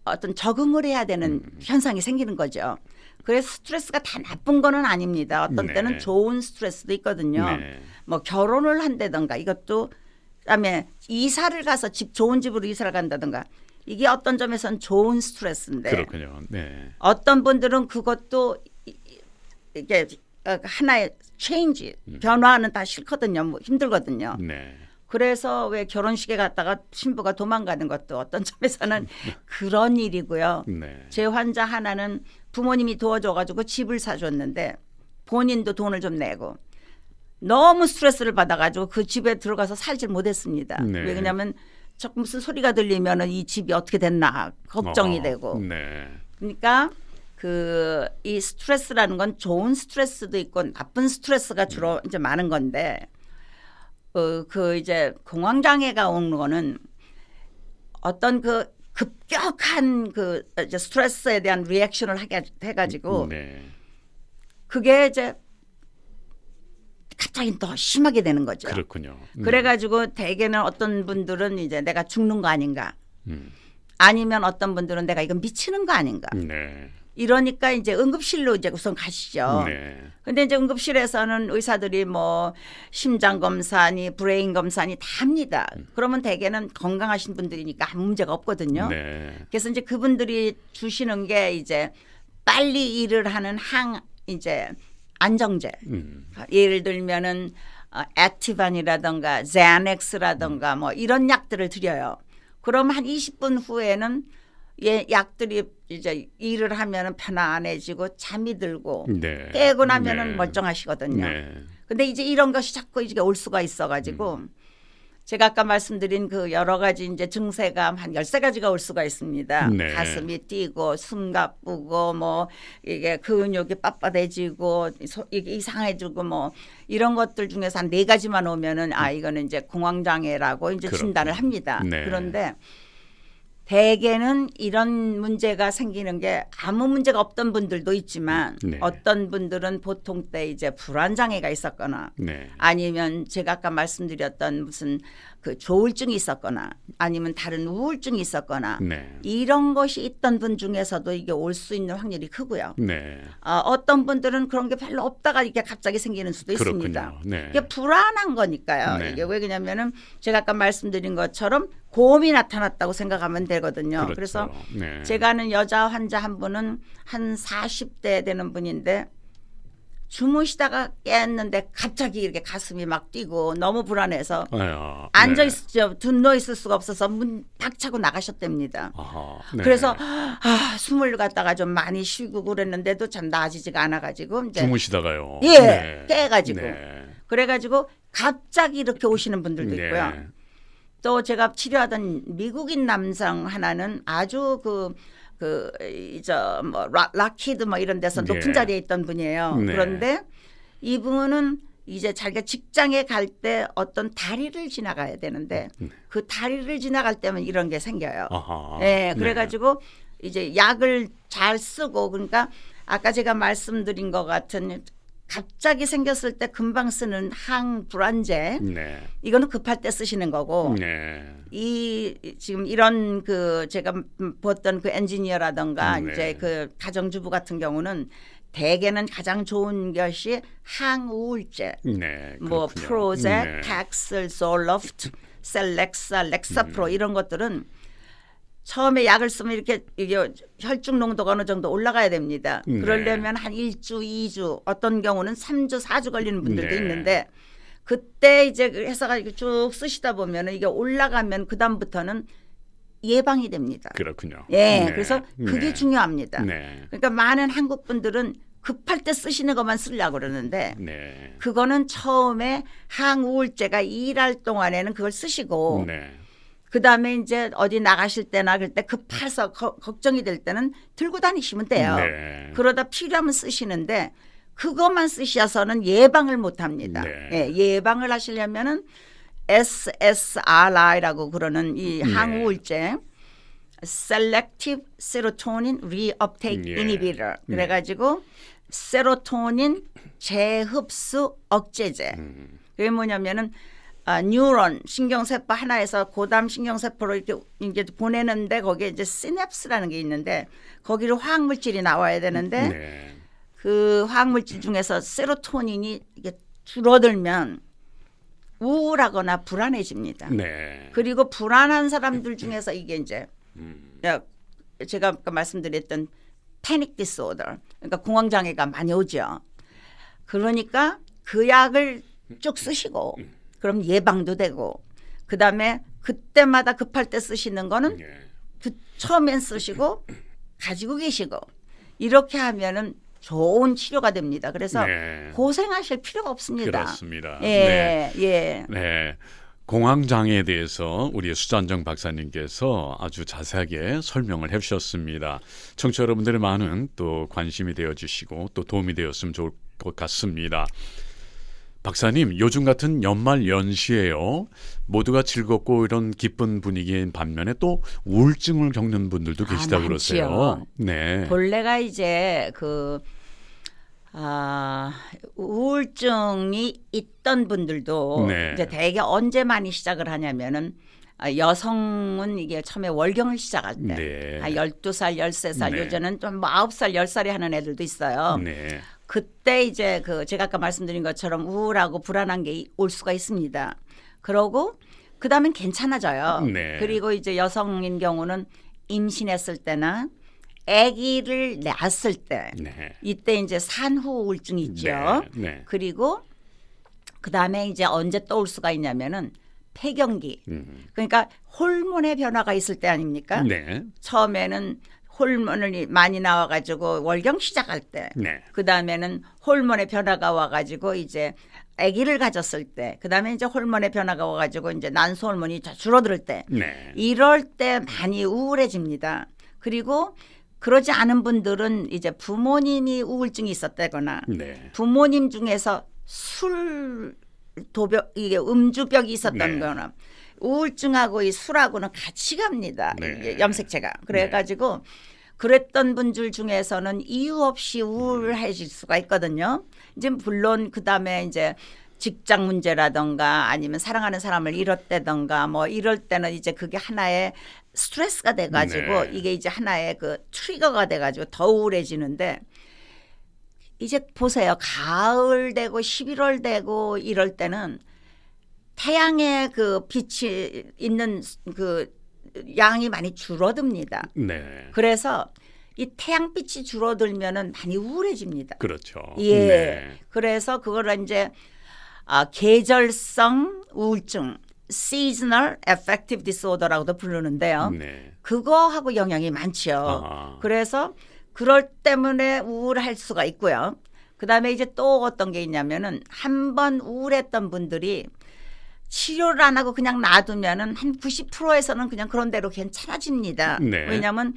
어떤 적응을 해야 되는 현상이 생기는 거죠. 그래서 스트레스가 다 나쁜 거는 아닙니다. 어떤 네. 때는 좋은 스트레스도 있거든요. 네. 뭐 결혼을 한다든가 이것도 그다음에 이사를 가서 좋은 집으로 이사를 간다든가 이게 어떤 점에서는 좋은 스트레스인데 그렇군요. 네. 어떤 분들은 그것도 이게 하나의 체인지 변화는 다 싫거든요. 뭐 힘들거든요. 네. 그래서 왜 결혼식에 갔다가 신부가 도망가는 것도 어떤 점에서는 그런 일이고요. 네. 제 환자 하나는 부모님이 도와줘가지고 집을 사줬는데 본인도 돈을 좀 내고 너무 스트레스를 받아가지고 그 집에 들어가서 살질 못했습니다. 네. 왜냐하면 자꾸 무슨 소리가 들리면은 이 집이 어떻게 됐나 걱정이 되고. 네. 그러니까 이 스트레스라는 건 좋은 스트레스도 있고 나쁜 스트레스가 주로 이제 많은 건데 이제 공황장애가 오는 거는 어떤 그 급격한 이제 스트레스에 대한 리액션을 하게 해가지고 네. 그게 이제 갑자기 더 심하게 되는 거죠. 그렇군요. 그래가지고 대개는 어떤 분들은 이제 내가 죽는 거 아닌가, 음. 아니면 어떤 분들은 내가 이거 미치는 거 아닌가. 네. 이러니까 이제 응급실로 이제 우선 가시죠. 네. 근데 이제 응급실에서는 의사들이 뭐 심장 검사니 브레인 검사니 다 합니다. 그러면 대개는 건강하신 분들이니까 아무 문제가 없거든요. 네. 그래서 이제 그분들이 주시는 게 이제 빨리 일을 하는 이제 안정제. 예를 들면은 액티반이라든가 제안엑스라든가 뭐 이런 약들을 드려요. 그럼 한 20분 후에는 약들이 이제 일을 하면은 편안해지고 잠이 들고 네. 깨고 나면은 네. 멀쩡하시거든요. 네. 근데 이제 이런 것이 자꾸 이제 올 수가 있어가지고 제가 아까 말씀드린 그 여러 가지 이제 증세가 한 13가지가 올 수가 있습니다. 네. 가슴이 뛰고 숨가쁘고 뭐 이게 근육이 빳빳해지고 이게 이상해지고 뭐 이런 것들 중에서 한 4가지만 오면은 이거는 이제 공황장애라고 이제 진단을 합니다. 네. 그런데 대개는 이런 문제가 생기는 게 아무 문제가 없던 분들도 있지만 네. 어떤 분들은 보통 때 이제 불안장애가 있었거나 네. 아니면 제가 아까 말씀드렸던 무슨 그 조울증이 있었거나 아니면 다른 우울증이 있었거나 네. 이런 것이 있던 분 중에서도 이게 올 수 있는 확률이 크고요. 네. 어떤 분들은 그런 게 별로 없다가 이게 갑자기 생기는 수도 있습니다. 그렇군요. 네. 이게 불안한 거니까요. 네. 이게 왜 그러냐면은 제가 아까 말씀드린 것처럼 고음이 나타났다고 생각하면 되거든요. 그렇죠. 그래서 네. 제가 아는 여자 환자 한 분은 한 40대 되는 분인데 주무시다가 깼는데 갑자기 이렇게 가슴이 막 뛰고 너무 불안해서 앉아 있죠. 둔너 있을 수가 없어서 문 박차고 나가셨답니다. 네. 그래서 숨을 갖다가 좀 많이 쉬고 그랬는데도 참 나아지지가 않아가지고 이제 주무시다가요. 예, 네. 깨가지고 네. 그래가지고 갑자기 이렇게 오시는 분들도 네. 있고요. 또 제가 치료하던 미국인 남성 하나는 아주 뭐 락히드 뭐 이런 데서 네. 높은 자리에 있던 분이에요. 네. 그런데 이분은 이제 자기가 직장에 갈 때 어떤 다리를 지나가야 되는데 그 다리를 지나갈 때면 이런 게 생겨요. 네, 그래가지고 이제 약을 잘 쓰고 그러니까 아까 제가 말씀드린 것 같은 갑자기 생겼을 때 금방 쓰는 항불안제 네. 이거는 급할 때 쓰시는 거고 네. 지금 이런 제가 봤던 그 엔지니어라든가 네. 이제 그 가정주부 같은 경우는 대개는 가장 좋은 것이 항우울제 네. 뭐 그렇군요. 프로젝, 네. 탁슬, 솔로프트, 셀렉사, 렉사프로 이런 것들은 처음에 약을 쓰면 이게 혈중 농도가 어느 정도 올라가야 됩니다. 네. 그러려면 한 1주, 2주, 어떤 경우는 3주, 4주 걸리는 분들도 네. 있는데 그때 이제 회사가 이렇게 쭉 쓰시다 보면 이게 올라가면 그 다음부터는 예방이 됩니다. 그렇군요. 예, 네. 그래서 그게 네. 중요합니다. 네. 그러니까 많은 한국 분들은 급할 때 쓰시는 것만 쓰려고 그러는데 네. 그거는 처음에 항우울제가 일할 동안에는 그걸 쓰시고 네. 그다음에 이제 어디 나가실 때나 그럴 때 급해서 걱정이 될 때는 들고 다니시면 돼요. 네. 그러다 필요하면 쓰시는데 그것만 쓰셔서는 예방을 못 합니다. 네. 예, 예방을 하시려면은 SSRI라고 그러는 이 항우울제 Selective Serotonin Reuptake 예. Inhibitor 그래가지고 세로토닌 재흡수 억제제. 그게 뭐냐면은 뉴런 신경세포 하나에서 고담 신경세포로 이렇게 이제 보내는데 거기에 이제 시냅스라는 게 있는데 거기로 화학물질이 나와야 되는데 네. 그 화학물질 중에서 세로토닌이 이게 줄어들면 우울하거나 불안해집니다. 네. 그리고 불안한 사람들 중에서 이게 이제 제가 아까 말씀드렸던 패닉 디스오더, 그러니까 공황 장애가 많이 오죠. 그러니까 그 약을 쭉 쓰시고 그럼 예방도 되고 그다음에 그때마다 급할 때 쓰시는 거는 네. 그 처음엔 쓰시고 가지고 계시고 이렇게 하면은 좋은 치료가 됩니다. 그래서 네. 고생하실 필요가 없습니다. 그렇습니다. 예, 네. 예. 네. 공황 장애에 대해서 우리 수잔정 박사님께서 아주 자세하게 설명을 해주셨습니다. 청취자 여러분들의 많은 또 관심이 되어주시고 또 도움이 되었으면 좋을 것 같습니다. 박사님, 요즘 같은 연말 연시에요. 모두가 즐겁고 이런 기쁜 분위기인 반면에 또 우울증을 겪는 분들도 계시다 그러세요. 많지요. 네. 본래가 이제 우울증이 있던 분들도 네. 이제 대개 언제 많이 시작을 하냐면은 여성은 이게 처음에 월경을 시작할 때 네. 12살, 13살, 네. 요즘은 좀 9살, 10살에 하는 애들도 있어요. 네. 그때 이제 제가 아까 말씀드린 것처럼 우울하고 불안한 게 올 수가 있습니다. 그러고 그다음엔 괜찮아져요. 네. 그리고 이제 여성인 경우는 임신했을 때나 아기를 낳았을 때 네. 이때 이제 산후 우울증이 있죠. 네. 네. 그리고 그다음에 이제 언제 또 올 수가 있냐면은 폐경기. 그러니까 호르몬의 변화가 있을 때 아닙니까? 네. 처음에는 호르몬이 많이 나와가지고 월경 시작할 때, 네. 그 다음에는 호르몬의 변화가 와가지고 이제 아기를 가졌을 때, 그 다음에 이제 호르몬의 변화가 와가지고 이제 난소 호르몬이 줄어들 때, 네. 이럴 때 많이 우울해집니다. 그리고 그러지 않은 분들은 이제 부모님이 우울증이 있었다거나 네. 부모님 중에서 이게 음주벽이 있었던 네. 거나 우울증하고 이 술하고는 같이 갑니다. 네. 이게 염색체가. 그래가지고 그랬던 분들 중에서는 이유 없이 우울해질 수가 있거든요. 이제 물론 그 다음에 이제 직장 문제라던가 아니면 사랑하는 사람을 잃었다던가 뭐 이럴 때는 이제 그게 하나의 스트레스가 돼가지고 네. 이게 이제 하나의 그 트리거가 돼가지고 더 우울해지는데 이제 보세요. 가을 되고 11월 되고 이럴 때는 태양의 그 빛이 있는 그 양이 많이 줄어듭니다. 네. 그래서 이 태양빛이 줄어들면은 많이 우울해집니다. 그렇죠. 예. 네. 그래서 그걸 이제 계절성 우울증, seasonal affective disorder라고도 부르는데요. 네. 그거하고 영향이 많죠. 아. 그래서 그럴 때문에 우울할 수가 있고요. 그다음에 이제 또 어떤 게 있냐면은 한 번 우울했던 분들이 치료를 안 하고 그냥 놔두면은 한 90%에서는 그냥 그런 대로 괜찮아집니다. 네. 왜냐하면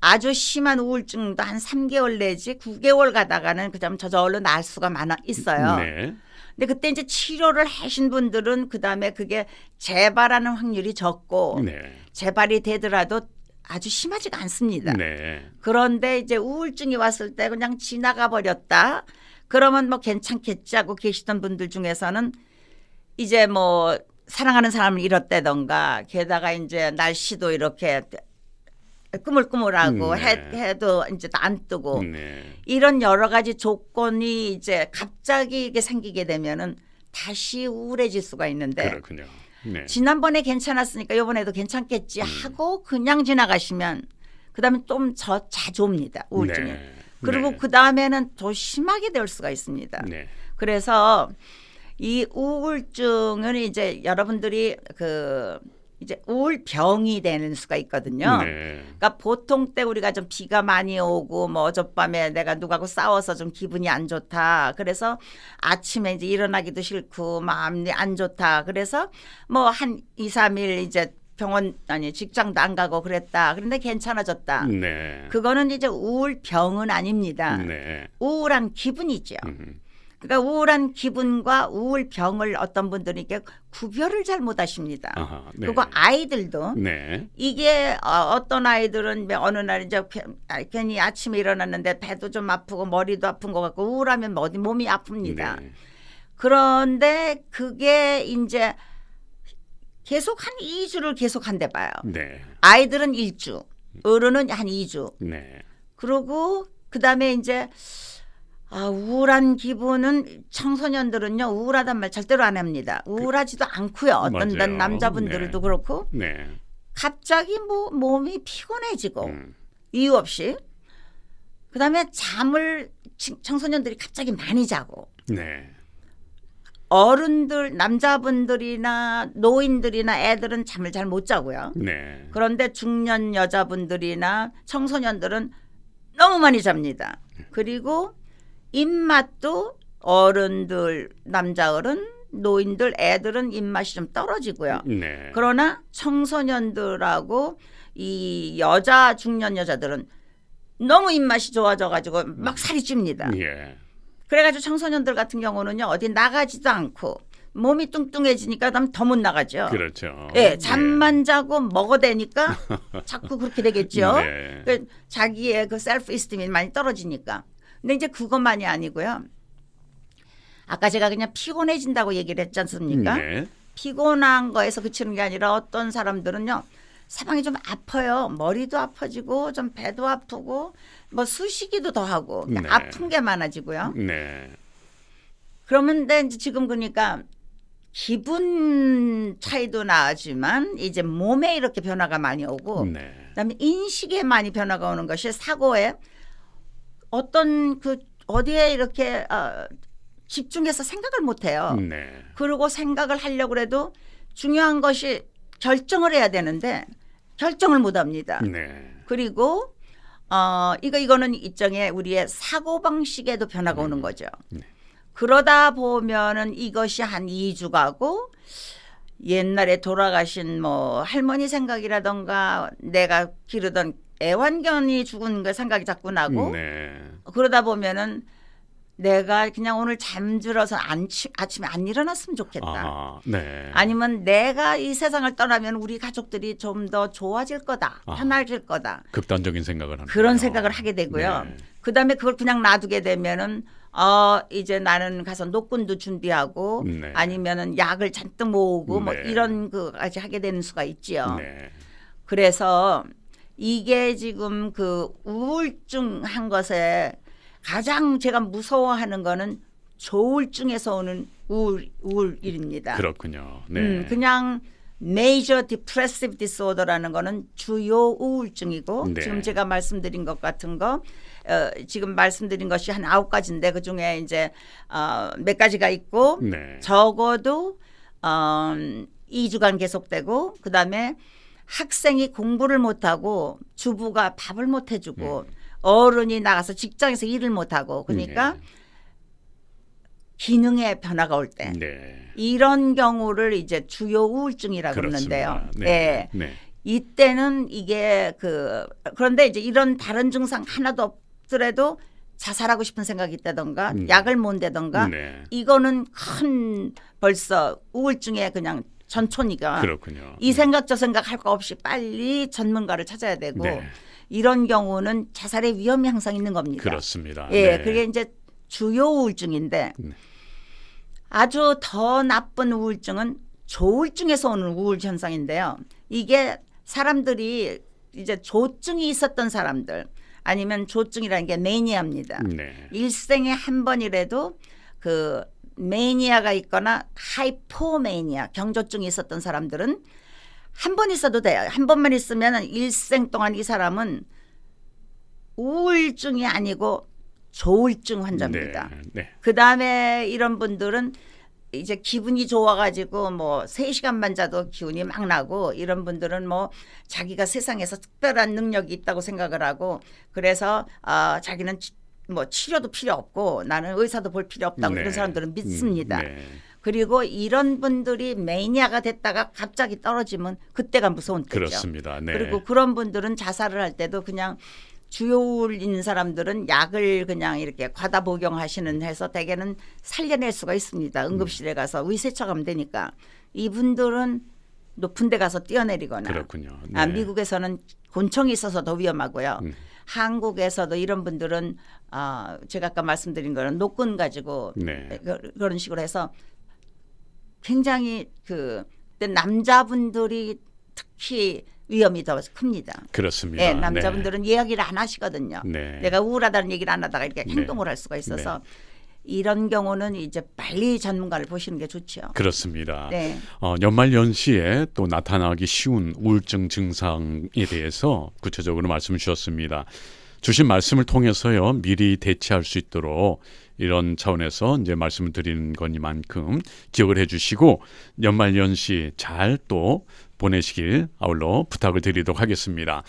아주 심한 우울증도 한 3개월 내지 9개월 가다가는 그다음 저절로 나을 수가 있어요. 네. 근데 그때 이제 치료를 하신 분들은 그다음에 그게 재발하는 확률이 적고 네. 재발이 되더라도 아주 심하지가 않습니다. 네. 그런데 이제 우울증이 왔을 때 그냥 지나가 버렸다. 그러면 뭐 괜찮겠지 하고 계시던 분들 중에서는 이제 뭐 사랑하는 사람을 잃었다던가 게다가 이제 날씨도 이렇게 꾸물꾸물하고 네. 해도 이제 안 뜨고 네. 이런 여러 가지 조건이 이제 갑자기 이게 생기게 되면은 다시 우울해질 수가 있는데 그렇군요. 네. 지난번에 괜찮았으니까 이번에도 괜찮겠지 하고 그냥 지나가시면 그다음에 좀 자주 옵니다. 우울증이. 네. 그리고 네. 그다음에는 더 심하게 될 수가 있습니다. 네. 그래서 이 우울증은 이제 여러분들이 이제 우울병이 되는 수가 있거든요. 네. 그러니까 보통 때 우리가 좀 비가 많이 오고 뭐 어젯밤에 내가 누구하고 싸워서 좀 기분이 안 좋다. 그래서 아침에 이제 일어나기도 싫고 마음이 안 좋다. 그래서 뭐 한 2, 3일 이제 직장도 안 가고 그랬다. 그런데 괜찮아졌다. 네. 그거는 이제 우울병은 아닙니다. 네. 우울한 기분이죠. 그러니까 우울한 기분과 우울병을 어떤 분들이 이렇게 구별을 잘 못하십니다. 아하, 네. 그리고 아이들도 네. 이게 어떤 아이들은 어느 날 이제 괜히 아침에 일어났는데 배도 좀 아프고 머리도 아픈 것 같고 우울하면 어디 몸이 아픕니다. 네. 그런데 그게 이제 계속 한 2주를 계속 한대 봐요. 네. 아이들은 1주, 어른은 한 2주. 네. 그러고 그다음에 이제 우울한 기분은 청소년들은요 우울하단 말 절대로 안 합니다. 우울하지도 않고요. 어떤 맞아요. 남자분들도 네. 그렇고 네. 갑자기 뭐 몸이 피곤해지고 이유 없이 그다음에 잠을 청소년들이 갑자기 많이 자고 네. 어른들 남자분들이나 노인들이나 애들은 잠을 잘 못 자고요. 네. 그런데 중년 여자분들이나 청소년들은 너무 많이 잡니다. 그리고 입맛도 어른들, 남자 어른, 노인들, 애들은 입맛이 좀 떨어지고요. 네. 그러나 청소년들하고 이 여자 중년 여자들은 너무 입맛이 좋아져가지고 막 살이 찝니다. 예. 그래가지고 청소년들 같은 경우는요 어디 나가지도 않고 몸이 뚱뚱해지니까 더 못 나가죠. 그렇죠. 예, 잠만 자고 먹어대니까 자꾸 그렇게 되겠죠. 네. 그 자기의 그 셀프 이스팀이 많이 떨어지니까. 근데 이제 그것만이 아니고요. 아까 제가 그냥 피곤해진다고 얘기를 했지 않습니까? 네. 피곤한 거에서 그치는 게 아니라 어떤 사람들은요. 사방이 좀 아파요. 머리도 아파지고 좀 배도 아프고 뭐 쑤시기도 더 하고 네. 아픈 게 많아지고요. 네. 그러면 근데 이제 지금 그러니까 기분 차이도 나지만 이제 몸에 이렇게 변화가 많이 오고 네. 그다음에 인식에 많이 변화가 오는 것이 사고에 어떤 그 어디에 이렇게 집중해서 생각을 못 해요. 네. 그리고 생각을 하려고 해도 중요한 것이 결정을 해야 되는데 결정을 못 합니다. 네. 그리고 이거는 일종의 우리의 사고 방식에도 변화가 오는 거죠. 네. 그러다 보면은 이것이 한 2주 가고 옛날에 돌아가신 뭐 할머니 생각이라던가 내가 기르던 애완견이 죽은 거 생각이 자꾸 나고 네. 그러다 보면은 내가 그냥 오늘 잠들어서 아침에 안 일어났으면 좋겠다. 아, 네. 아니면 내가 이 세상을 떠나면 우리 가족들이 좀 더 좋아질 거다. 편해질 거다. 극단적인 생각을 하는 그런 거예요. 생각을 하게 되고요. 네. 그다음에 그걸 그냥 놔두게 되면은 이제 나는 가서 노끈도 준비하고 네. 아니면은 약을 잔뜩 모으고 뭐 네. 이런 그까지 하게 되는 수가 있지요. 네. 그래서 이게 지금 그 우울증한 것에 가장 제가 무서워하는 거는 조울증에서 오는 우울일입니다. 그렇군요. 네. 그냥 Major Depressive Disorder라는 거는 주요 우울증이고 네. 지금 제가 말씀드린 것 같은 거 지금 말씀드린 것이 한 9가지인데 그중에 이제 몇 가지가 있고 네. 적어도 2주간 계속되고 그다음에 학생이 공부를 못하고 주부가 밥을 못 해주고 어른이 나가서 직장에서 일을 못하고 그러니까 네. 기능의 변화가 올 때 네. 이런 경우를 이제 주요 우울증이라고 그러는데요. 그렇습니다. 네. 네. 이때는 이게 그런데 이제 이런 다른 증상 하나도 없더라도 자살하고 싶은 생각이 있다던가 약을 몬다던가 네. 이거는 큰 벌써 우울증의 그냥 전초니까 그렇군요. 이 생각 저 생각 할 거 없이 빨리 전문가를 찾아야 되고 네. 이런 경우는 자살의 위험이 항상 있는 겁니다. 그렇습니다. 예, 네. 그게 이제 주요 우울증인데 네. 아주 더 나쁜 우울증은 조울증에서 오는 우울 현상인데요. 이게 사람들이 이제 조증이 있었던 사람들 아니면 조증이라는 게 매니아입니다. 네. 일생에 한 번이라도 그 매니아가 있거나 하이포매니아 경조증이 있었던 사람들은 한 번 있어도 돼요. 한 번만 있으면 일생 동안 이 사람은 우울증이 아니고 조울증 환자입니다. 네. 네. 그다음에 이런 분들은 이제 기분이 좋아가지고 뭐 3시간만 자도 기운이 막 나고 이런 분들은 뭐 자기가 세상에서 특별한 능력이 있다고 생각을 하고 그래서 자기는 뭐 치료도 필요 없고 나는 의사도 볼 필요 없다고 네. 이런 사람들은 믿습니다. 네. 그리고 이런 분들이 매니아가 됐다가 갑자기 떨어지면 그때가 무서운 때죠. 그렇습니다. 네. 그리고 그런 분들은 자살을 할 때도 그냥 주요 우울 있는 사람들은 약을 그냥 이렇게 과다 복용하시는 해서 대개는 살려낼 수가 있습니다. 응급실에 가서 의세처가면 되니까 이분들은 높은 데 가서 뛰어내리거나 그렇군요. 네. 미국에서는 곤청이 있어서 더 위험하고요. 한국에서도 이런 분들은 제가 아까 말씀드린 거는 노끈 가지고 네. 그런 식으로 해서 굉장히 근데 남자분들이 특히 위험이 더 큽니다. 그렇습니다. 네, 남자분들은 이야기를 안 하시거든요. 네. 내가 우울하다는 얘기를 안 하다가 이렇게 네. 행동을 할 수가 있어서 이런 경우는 이제 빨리 전문가를 보시는 게 좋죠. 그렇습니다. 네. 연말 연시에 또 나타나기 쉬운 우울증 증상에 대해서 구체적으로 말씀 주셨습니다. 주신 말씀을 통해서요, 미리 대처할 수 있도록 이런 차원에서 이제 말씀을 드리는 거니만큼 기억을 해주시고 연말 연시 잘 또 보내시길 아울러 부탁을 드리도록 하겠습니다.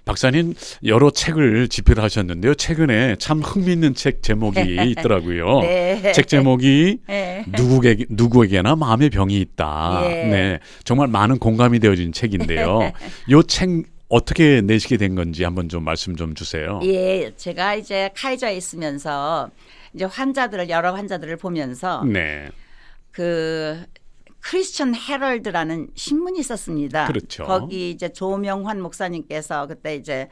박사님 여러 책을 집필을 하셨는데요. 최근에 참 흥미있는 책 제목이 있더라고요. 네. 책 제목이 네. 누구에게나 마음의 병이 있다. 예. 네, 정말 많은 공감이 되어진 책인데요. 이 책 어떻게 내시게 된 건지 한번 좀 말씀 좀 주세요. 예, 제가 이제 카이저에 있으면서 이제 여러 환자들을 보면서 네, 그 크리스천 헤럴드라는 신문이 있었습니다. 그렇죠. 거기 이제 조명환 목사님께서 그때 이제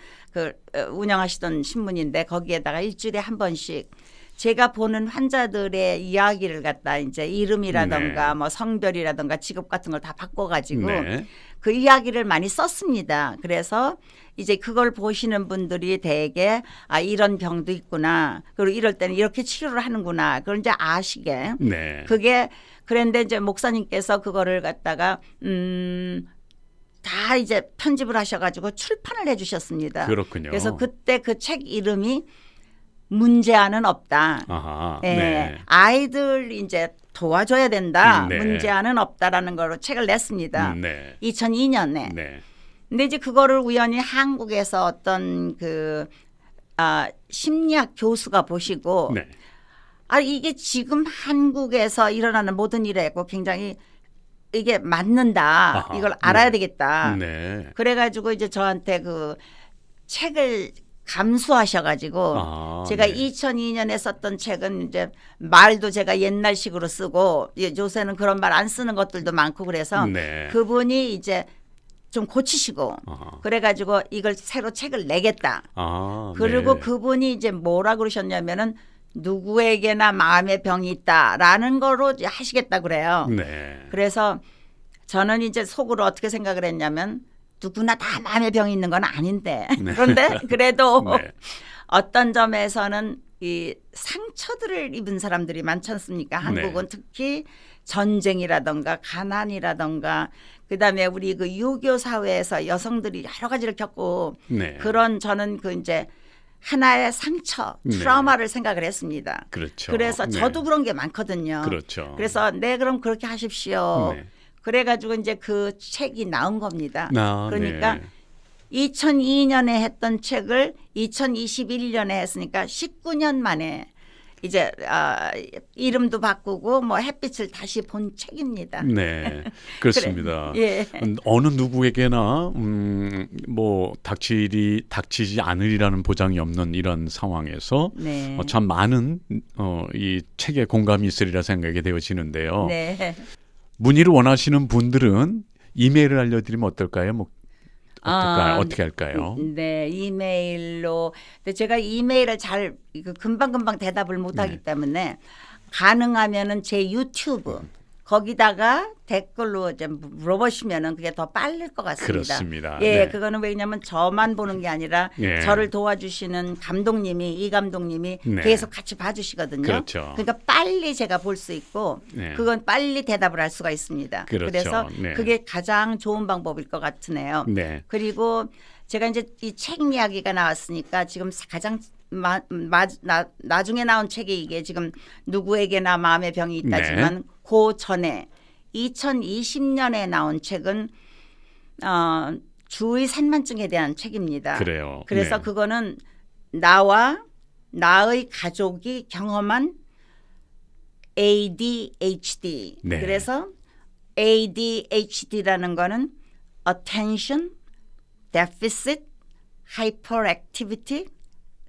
운영하시던 신문인데 거기에다가 일주일에 한 번씩 제가 보는 환자들의 이야기를 갖다 이제 이름이라든가 네. 뭐 성별이라든가 직업 같은 걸 다 바꿔가지고 네. 그 이야기를 많이 썼습니다. 그래서 이제 그걸 보시는 분들이 대개 이런 병도 있구나. 그리고 이럴 때는 이렇게 치료를 하는구나. 그걸 이제 아시게. 네. 그런데 이제 목사님께서 그거를 갖다가 다 이제 편집을 하셔가지고 출판을 해주셨습니다. 그렇군요. 그래서 그때 그 책 이름이 문제아는 없다. 아하, 네. 네. 아이들 이제 도와줘야 된다. 네. 문제아는 없다라는 거로 책을 냈습니다. 네. 2002년에. 네. 근데 이제 그거를 우연히 한국에서 어떤 심리학 교수가 보시고 네. 이게 지금 한국에서 일어나는 모든 일에고 굉장히 이게 맞는다. 아하, 이걸 알아야 네. 되겠다. 네. 그래가지고 이제 저한테 그 책을 감수하셔가지고 제가 네. 2002년에 썼던 책은 이제 말도 제가 옛날식으로 쓰고 요새는 그런 말 안 쓰는 것들도 많고 그래서 네. 그분이 이제 좀 고치시고 아하. 그래가지고 이걸 새로 책을 내겠다. 아, 그리고 네. 그분이 이제 뭐라 그러셨냐면은 누구에게나 마음의 병이 있다라는 거로 이제 하시겠다 그래요. 네. 그래서 저는 이제 속으로 어떻게 생각을 했냐면 누구나 다 마음의 병이 있는 건 아닌데 그런데 그래도 네. 어떤 점에서는 이 상처들을 입은 사람들이 많지 않습니까? 한국은 특히 전쟁이라든가 가난이라든가 그다음에 우리 그 유교 사회에서 여성들이 여러 가지를 겪고 네. 그런 저는 그 이제 하나의 상처, 트라우마를 생각을 했습니다. 그렇죠. 그래서 네. 저도 그런 게 많거든요. 그렇죠. 그래서 네 그럼 그렇게 하십시오. 네. 그래가지고 이제 그 책이 나온 겁니다. 그러니까 네. 2002년에 했던 책을 2021년에 했으니까 19년 만에 이제 이름도 바꾸고 뭐 햇빛을 다시 본 책입니다. 네, 그렇습니다. 그래. 예. 어느 누구에게나 뭐 닥치지 않으리라는 보장이 없는 이런 상황에서 네. 참 많은 이 책에 공감이 있으리라 생각이 되어지는데요. 네. 문의를 원하시는 분들은 이메일을 알려드리면 어떨까요? 뭐 어떻게 할까요? 네, 이메일로. 근데 제가 이메일을 잘 금방금방 대답을 못하기 네. 때문에 가능하면은 제 유튜브 거기다가 댓글로 이제 물어보시면은 그게 더 빠를 것 같습니다. 그렇습니다. 예, 네. 그거는 왜냐하면 저만 보는 게 아니라 예. 저를 도와주시는 이 감독님이 네. 계속 같이 봐주시거든요. 그렇죠. 그러니까 빨리 제가 볼 수 있고 네. 그건 빨리 대답을 할 수가 있습니다. 그렇죠. 그래서 네. 그게 가장 좋은 방법일 것 같으네요. 네. 그리고 제가 이제 이 책 이야기가 나왔으니까 지금 가장 나중에 나온 책이 이게 지금 누구에게나 마음의 병이 있다지만 네. 그 전에 2020년에 나온 책은 주의 산만증에 대한 책입니다. 그래요. 그래서 네. 그거는 나와 나의 가족이 경험한 ADHD. 네. 그래서 ADHD라는 거는 Attention Deficit Hyperactivity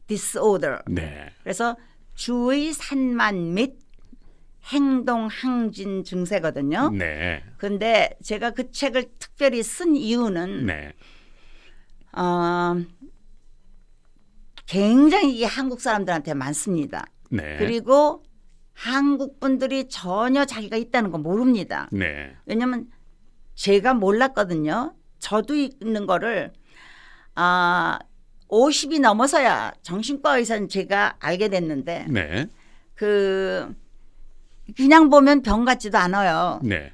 Disorder. 네. 그래서 주의 산만 및 행동 항진 증세거든요. 네. 근데 제가 그 책을 특별히 쓴 이유는 네. 굉장히 이 한국 사람들한테 많습니다. 네. 그리고 한국 분들이 전혀 자기가 있다는 거 모릅니다. 네. 왜냐하면 제가 몰랐거든요. 저도 있는 거를 50이 넘어서야 정신과 의사는 제가 알게 됐는데 네. 그냥 보면 병 같지도 않아요. 네.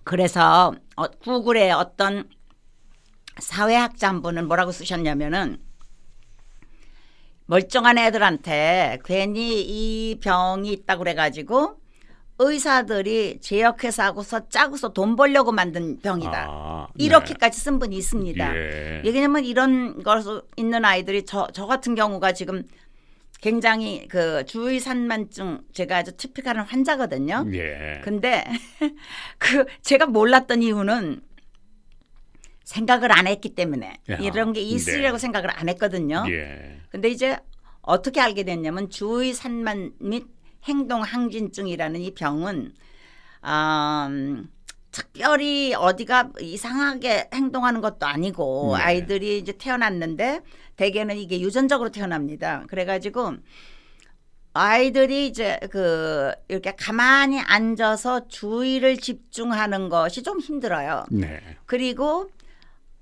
그래서 구글에 어떤 사회학자 한 분은 뭐라고 쓰셨냐면은 멀쩡한 애들한테 괜히 이 병이 있다고 그래가지고 의사들이 제약회사하고서 짜고서 돈 벌려고 만든 병이다. 네. 이렇게까지 쓴 분이 있습니다. 예. 왜냐하면 이런 것을 있는 아이들이 저 같은 경우가 지금 굉장히 그 주의산만증 제가 아주 티피컬한 환자거든요. 예. 근데 제가 몰랐던 이유는 생각을 안 했기 때문에 야, 이런 게 있으리라고 네. 생각을 안 했거든요. 예. 근데 이제 어떻게 알게 됐냐면 주의산만 및 행동항진증이라는 이 병은 특별히 어디가 이상하게 행동하는 것도 아니고 네. 아이들이 이제 태어났는데 대개는 이게 유전적으로 태어납니다. 그래가지고 아이들이 이제 이렇게 가만히 앉아서 주의를 집중하는 것이 좀 힘들어요. 네. 그리고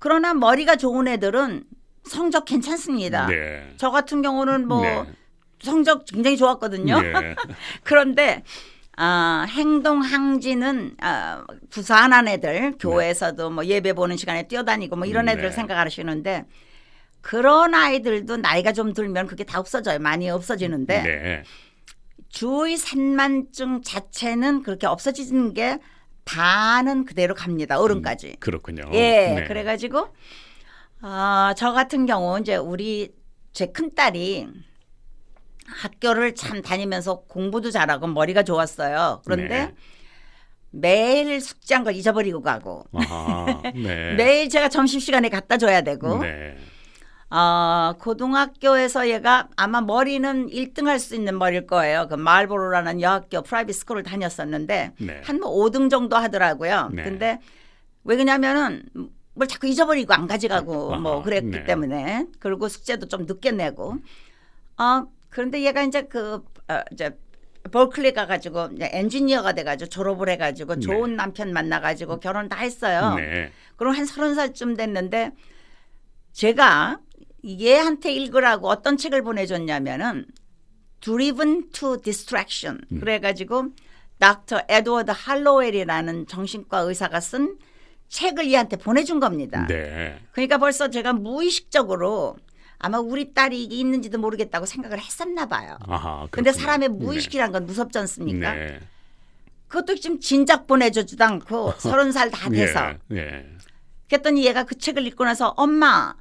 그러나 머리가 좋은 애들은 성적 괜찮습니다. 네. 저 같은 경우는 뭐 네. 성적 굉장히 좋았거든요. 예. 그런데 행동항진은 부산한 애들 교회에서도 뭐 예배 보는 시간에 뛰어다니고 뭐 이런 애들을 네. 생각하시는데 그런 아이들도 나이가 좀 들면 그게 다 없어져요. 많이 없어지는데 네. 주의산만증 자체는 그렇게 없어지는 게 반은 그대로 갑니다. 어른까지. 그렇군요. 예, 네. 그래가지고 저 같은 경우 이제 제 큰딸이 학교를 참 다니면서 공부도 잘하고 머리가 좋았어요. 그런데 네. 매일 숙제한 걸 잊어버리고 가고 아하. 네. 매일 제가 점심시간에 갖다 줘야 되고 네. 고등학교에서 얘가 아마 머리는 1등 할 수 있는 머리일 거예요. 그 말보로라는 여학교 프라이빗 스쿨을 다녔었는데 네. 한 뭐 5등 정도 하더라고요. 네. 근데 왜 그러냐면은 뭘 자꾸 잊어버리고 안 가져가고 뭐 아하, 그랬기 네. 때문에 그리고 숙제도 좀 늦게 내고 그런데 얘가 이제 이제 버클리 가가지고 이제 엔지니어가 돼가지고 졸업을 해가지고 좋은 남편 만나가지고 결혼 다 했어요. 네. 그럼 한 30살쯤 됐는데 제가 얘한테 읽으라고 어떤 책을 보내줬냐면은 Driven to Distraction 그래가지고 닥터 에드워드 할로웰이라는 정신과 의사가 쓴 책을 얘한테 보내준 겁니다. 네. 그러니까 벌써 제가 무의식적으로 아마 우리 딸이 이게 있는지도 모르겠다고 생각을 했었나 봐요. 아하. 근데 그렇군요. 사람의 무의식이란 건 무섭지 않습니까? 네. 그것도 지금 진작 보내주지도 않고 30살 다 돼서. 예. 예. 그랬더니 얘가 그 책을 읽고 나서 엄마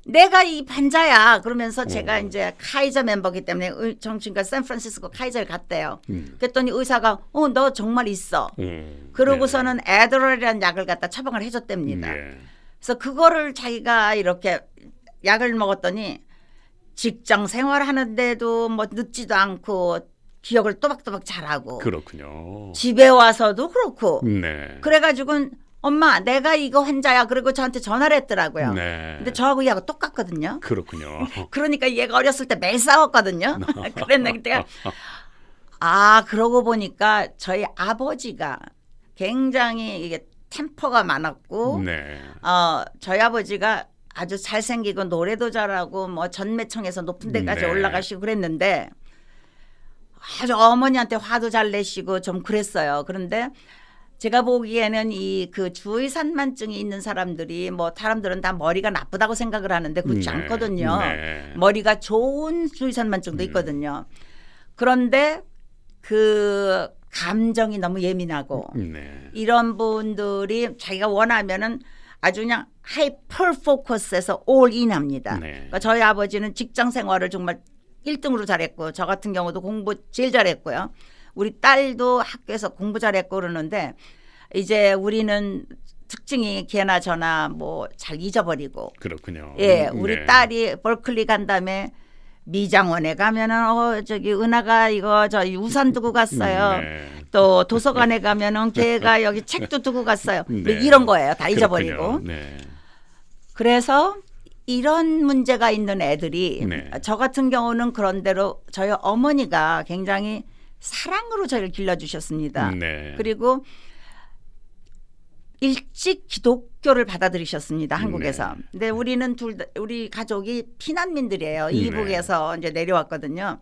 내가 이 반자야 그러면서 제가 이제 카이저 멤버기 때문에 정신과 샌프란시스코 카이저를 갔대요. 그랬더니 의사가 너 정말 있어. 그러고서는 에드럴이라는 약을 갖다 처방을 해줬답니다. 예. 그래서 그거를 자기가 이렇게 약을 먹었더니 직장 생활하는데도 뭐 늦지도 않고 기억을 또박또박 잘하고 그렇군요. 집에 와서도 그렇고 네. 그래가지고 엄마 내가 이거 환자야 그리고 저한테 전화를 했더라고요. 네. 근데 저하고 얘하고 똑같거든요. 그렇군요. 그러니까 얘가 어렸을 때 매일 싸웠거든요. 그랬는데 내가 그러고 보니까 저희 아버지가 굉장히 이게 템퍼가 많았고 네. 저희 아버지가 아주 잘생기고 노래도 잘하고 뭐 전매청에서 높은 데까지 네. 올라가시고 그랬는데 아주 어머니한테 화도 잘 내시고 좀 그랬어요. 그런데 제가 보기에는 그 주의산만증이 있는 사람들이 뭐 사람들은 다 머리가 나쁘다고 생각을 하는데 그렇지 네. 않거든요. 네. 머리가 좋은 주의산만증도 있거든요. 그런데 그 감정이 너무 예민하고 네. 이런 분들이 자기가 원하면은 아주 그냥 하이퍼 포커스에서 올인 합니다. 네. 그러니까 저희 아버지는 직장 생활을 정말 1등으로 잘했고 저 같은 경우도 공부 제일 잘했고요. 우리 딸도 학교에서 공부 잘했고 그러는데 이제 우리는 특징이 걔나 저나 뭐 잘 잊어버리고 그렇군요. 예, 우리 네. 딸이 벌클리 간 다음에 미장원에 가면은 저기 은하가 이거 저 우산 두고 갔어요. 네. 또 도서관에 가면은 걔가 여기 책도 두고 갔어요. 뭐 네. 이런 거예요. 다 잊어버리고. 그렇군요. 네. 그래서 이런 문제가 있는 애들이 네. 저 같은 경우는 그런대로 저희 어머니가 굉장히 사랑으로 저를 길러주셨습니다. 네. 그리고 일찍 기독교를 받아들이셨습니다. 한국에서. 네. 근데 우리는 우리 가족이 피난민들이에요. 네. 이북에서 이제 내려왔거든요.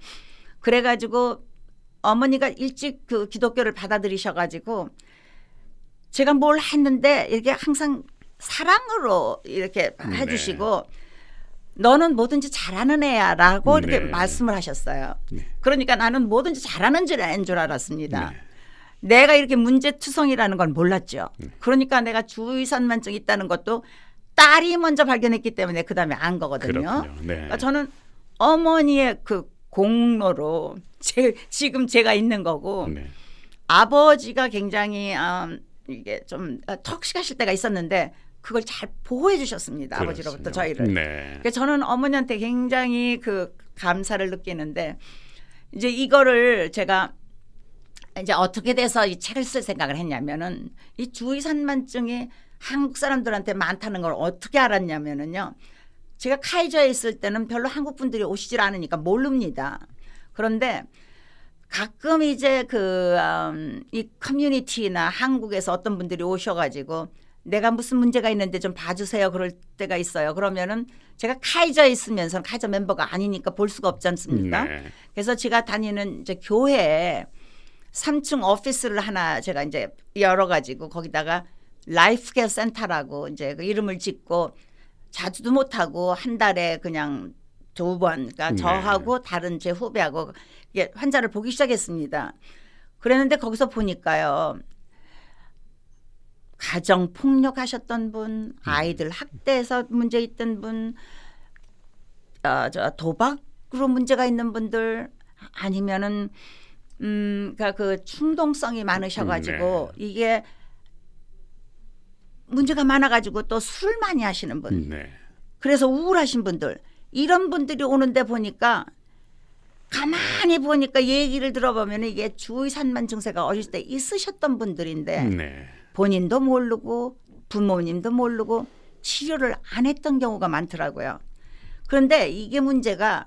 그래가지고 어머니가 일찍 그 기독교를 받아들이셔가지고 제가 뭘 했는데 이렇게 항상 사랑으로 이렇게 해주시고 너는 뭐든지 잘하는 애야라고 이렇게 말씀을 하셨어요. 그러니까 나는 뭐든지 잘하는 애인 줄 알았습니다. 내가 이렇게 문제투성이라는 걸 몰랐죠. 그러니까 내가 주의산만증이 있다는 것도 딸이 먼저 발견했기 때문에 그다음에 안 거거든요. 그러니까 저는 어머니의 그 공로로 지금 제가 있는 거고 아버지가 굉장히 이게 좀 턱식하실 때가 있었는데 그걸 잘 보호해 주셨습니다. 그렇습니다. 아버지로부터 저희를. 그래서 저는 어머니한테 굉장히 그 감사를 느끼는데 이제 이거를 제가 이제 어떻게 돼서 이 책을 쓸 생각을 했냐면은 이 주의산만증이 한국 사람들한테 많다는 걸 어떻게 알았냐면은요. 제가 카이저에 있을 때는 별로 한국 분들이 오시질 않으니까 모릅니다. 그런데 가끔 이제 이 커뮤니티나 한국에서 어떤 분들이 오셔가지고 내가 무슨 문제가 있는데 좀 봐주세요. 그럴 때가 있어요. 그러면은 제가 카이저에 있으면서 카이저 멤버가 아니니까 볼 수가 없지 않습니까? 그래서 제가 다니는 이제 교회에 3층 오피스를 하나 제가 이제 열어가지고 거기다가 라이프케어 센터라고 이제 그 이름을 짓고 자주도 못하고 한 달에 그냥 2번, 그러니까 저하고 다른 제 후배하고 이게 환자를 보기 시작했습니다. 그랬는데 거기서 보니까요. 가정 폭력하셨던 분, 아이들 학대해서 문제 있던 분, 도박으로 문제가 있는 분들 아니면은 그러니까 그 충동성이 많으셔가지고 이게 문제가 많아가지고 또 술 많이 하시는 분, 그래서 우울하신 분들 이런 분들이 오는데 보니까 가만히 보니까 얘기를 들어보면 이게 주의산만 증세가 어릴 때 있으셨던 분들인데 본인도 모르고 부모님도 모르고 치료를 안 했던 경우가 많더라고요. 그런데 이게 문제가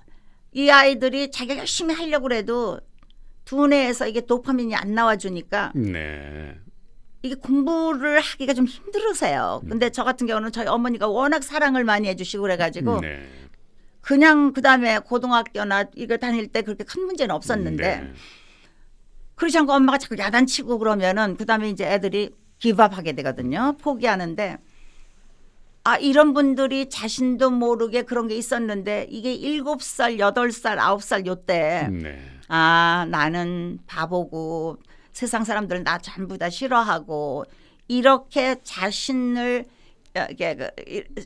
이 아이들이 자기가 열심히 하려고 해도 두뇌에서 이게 도파민이 안 나와주니까 이게 공부를 하기가 좀 힘들으세요. 근데 저 같은 경우는 저희 어머니가 워낙 사랑을 많이 해주시고 그래가지고 그냥 그다음에 고등학교나 이거 다닐 때 그렇게 큰 문제는 없었는데 그러지 않고 엄마가 자꾸 야단치고 그러면은 그다음에 이제 애들이 기밥하게 되거든요. 포기하는데 이런 분들이 자신도 모르게 그런 게 있었는데 이게 7살, 8살, 9살 요때 나는 바보고 세상 사람들 나 전부 다 싫어하고 이렇게 자신을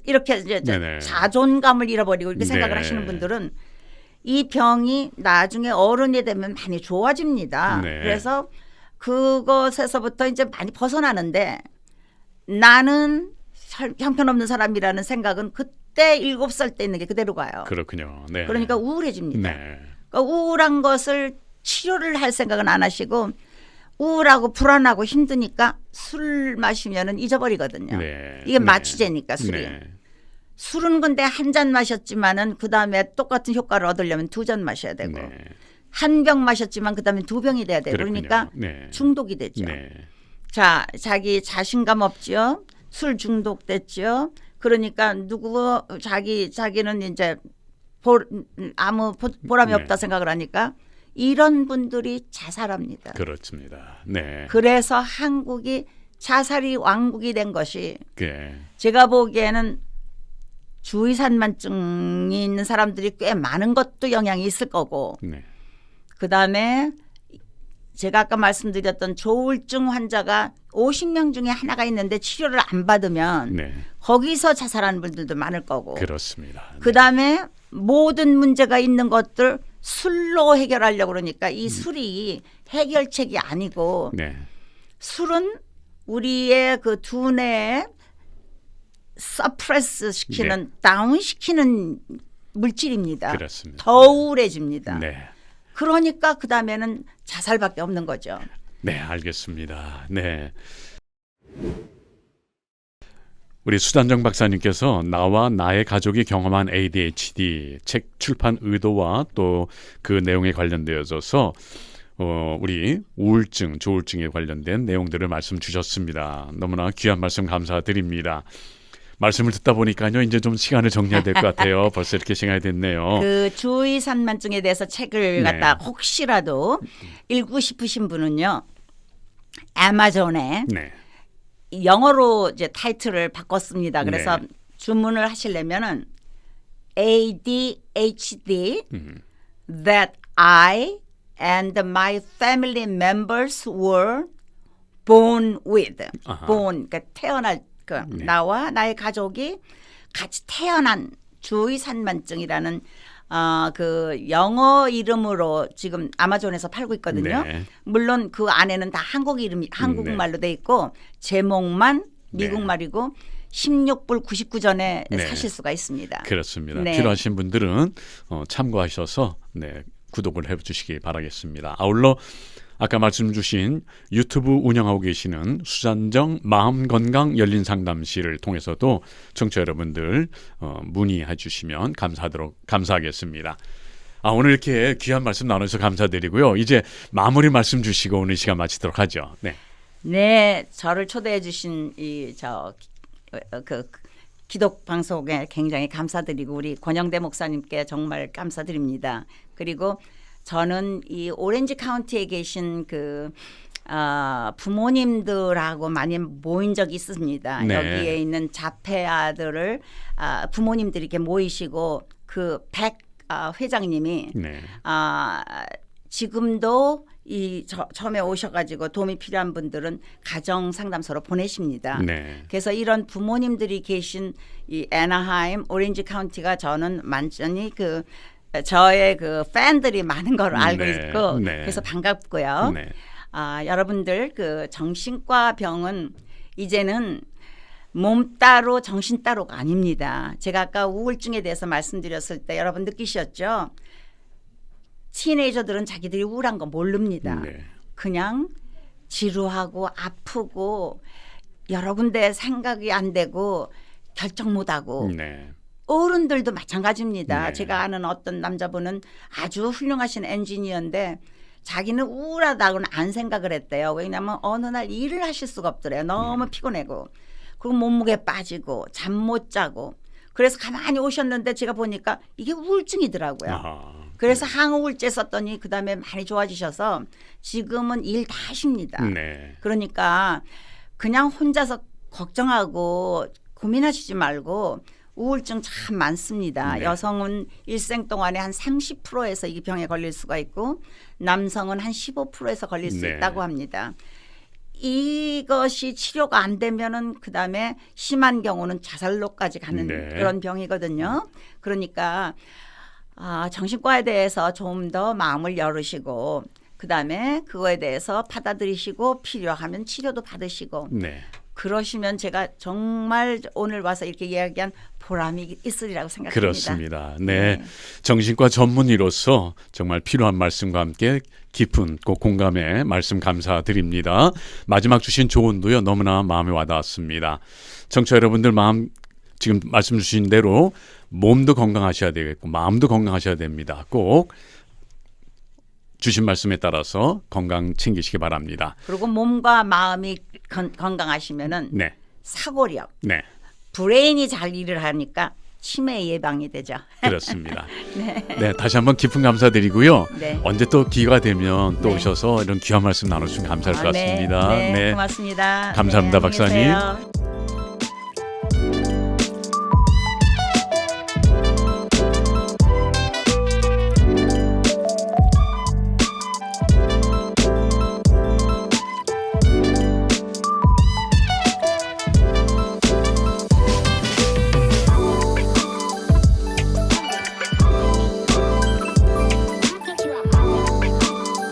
이렇게 이제 자존감을 잃어버리고 이렇게 생각을 하시는 분들은 이 병이 나중에 어른이 되면 많이 좋아집니다. 그래서 그것에서부터 이제 많이 벗어나는데 나는 형편없는 사람이라는 생각은 그때 7살 때 있는 게 그대로 가요. 그렇군요. 그러니까 우울해집니다. 그러니까 우울한 것을 치료를 할 생각은 안 하시고 우울하고 불안하고 힘드니까 술 마시면은 잊어버리거든요. 이게 마취제니까 술이. 술은 근데 한 잔 마셨지만은 그 다음에 똑같은 효과를 얻으려면 2잔 마셔야 되고 한 병 마셨지만 그 다음에 2병이 돼야 돼요. 그러니까 중독이 되죠. 자, 자기 자신감 없죠. 술 중독됐죠. 그러니까 자기는 이제 아무 보람이 없다 생각을 하니까 이런 분들이 자살합니다. 그렇습니다. 그래서 한국이 자살이 왕국이 된 것이 제가 보기에는 주의산만증이 있는 사람들이 꽤 많은 것도 영향이 있을 거고 그다음에 제가 아까 말씀드렸던 조울증 환자가 50명 중에 하나가 있는데 치료를 안 받으면 거기서 자살하는 분들도 많을 거고 그렇습니다. 그다음에 모든 문제가 있는 것들 술로 해결하려고 그러니까 이 술이 해결책이 아니고 술은 우리의 그 두뇌에 서프레스 시키는 다운 시키는 물질입니다. 그렇습니다. 더 우울해집니다. 그러니까 그다음에는 자살밖에 없는 거죠. 알겠습니다. 우리 수단정 박사님께서 나와 나의 가족이 경험한 ADHD 책 출판 의도와 또 그 내용에 관련되어져서 우리 우울증, 조울증에 관련된 내용들을 말씀 주셨습니다. 너무나 귀한 말씀 감사드립니다. 말씀을 듣다 보니까요, 이제 좀 시간을 정리해야 될 것 같아요. 벌써 이렇게 시간이 됐네요. 그 주의 산만증에 대해서 책을 갖다 혹시라도 읽고 싶으신 분은요, 아마존에 네. 영어로 이제 타이틀을 바꿨습니다. 그래서 주문을 하시려면은 ADHD that I and my family members were born with. 아하. born, 그러니까 태어날 나와 나의 가족이 같이 태어난 주의 산만증이라는 그 영어 이름으로 지금 아마존에서 팔고 있거든요. 네. 물론 그 안에는 다 한국말로 돼 있고 제목만 미국말이고 16불 99전에 사실 수가 있습니다. 그렇습니다. 네. 필요하신 분들은 참고하셔서 구독을 해주시기 바라겠습니다. 아울러 아까 말씀 주신 유튜브 운영하고 계시는 수잔정 마음건강 열린상담실을 통해서도 청취자 여러분들 문의해 주시면 감사하겠습니다. 오늘 이렇게 귀한 말씀 나눠주셔서 감사드리고요. 이제 마무리 말씀 주시고 오늘 시간 마치도록 하죠. 네, 저를 초대해 주신 기독 방송에 굉장히 감사드리고 우리 권영대 목사님께 정말 감사드립니다. 그리고 저는 이 오렌지 카운티에 계신 부모님들하고 많이 모인 적이 있습니다. 네. 여기에 있는 자폐아들을 부모님들이 이렇게 모이시고 백 회장님이 지금도 처음에 오셔가지고 도움이 필요한 분들은 가정 상담소로 보내십니다. 그래서 이런 부모님들이 계신 이 애나하임 오렌지 카운티가 저는 완전히 저의 팬들이 많은 걸 알고 있고 그래서 반갑고요. 여러분들 정신과 병은 이제는 몸 따로 정신 따로가 아닙니다. 제가 아까 우울증에 대해서 말씀드렸을 때 여러분 느끼셨죠? 티네이저들은 자기들이 우울한 거 모릅니다. 그냥 지루하고 아프고 여러 군데 생각이 안 되고 결정 못하고 어른들도 마찬가지입니다. 제가 아는 어떤 남자분은 아주 훌륭하신 엔지니어인데 자기는 우울하다고는 안 생각을 했대요. 왜냐하면 어느 날 일을 하실 수가 없더래요. 너무 피곤하고 그리고 몸무게 빠지고 잠 못 자고 그래서 가만히 오셨는데 제가 보니까 이게 우울증이더라고요. 그래서 항우울제 썼더니 그다음에 많이 좋아지셔서 지금은 일 다 하십니다. 그러니까 그냥 혼자서 걱정하고 고민하시지 말고 우울증 참 많습니다. 여성은 일생 동안에 한 30%에서 이 병에 걸릴 수가 있고 남성은 한 15%에서 걸릴 수 있다고 합니다. 이것이 치료가 안 되면은 그다음에 심한 경우는 자살로까지 가는 그런 병이거든요. 그러니까 정신과에 대해서 좀 더 마음을 열으시고 그다음에 그거에 대해서 받아들이시고 필요하면 치료도 받으시고 그러시면 제가 정말 오늘 와서 이렇게 이야기한 보람이 있으리라고 생각합니다. 그렇습니다. 정신과 전문의로서 정말 필요한 말씀과 함께 깊은 공감의 말씀 감사드립니다. 마지막 주신 조언도요 너무나 마음에 와닿았습니다. 청취자 여러분들 지금 말씀 주신 대로 몸도 건강하셔야 되겠고 마음도 건강하셔야 됩니다. 꼭 주신 말씀에 따라서 건강 챙기시기 바랍니다. 그리고 몸과 마음이 건강하시면은 사고력, 브레인이 잘 일을 하니까 치매 예방이 되죠. 그렇습니다. 다시 한번 깊은 감사드리고요. 언제 또 기회가 되면 또 오셔서 이런 귀한 말씀 나눠주시면 감사할 것 같습니다. 고맙습니다. 감사합니다, 박사님. 안녕히 계세요.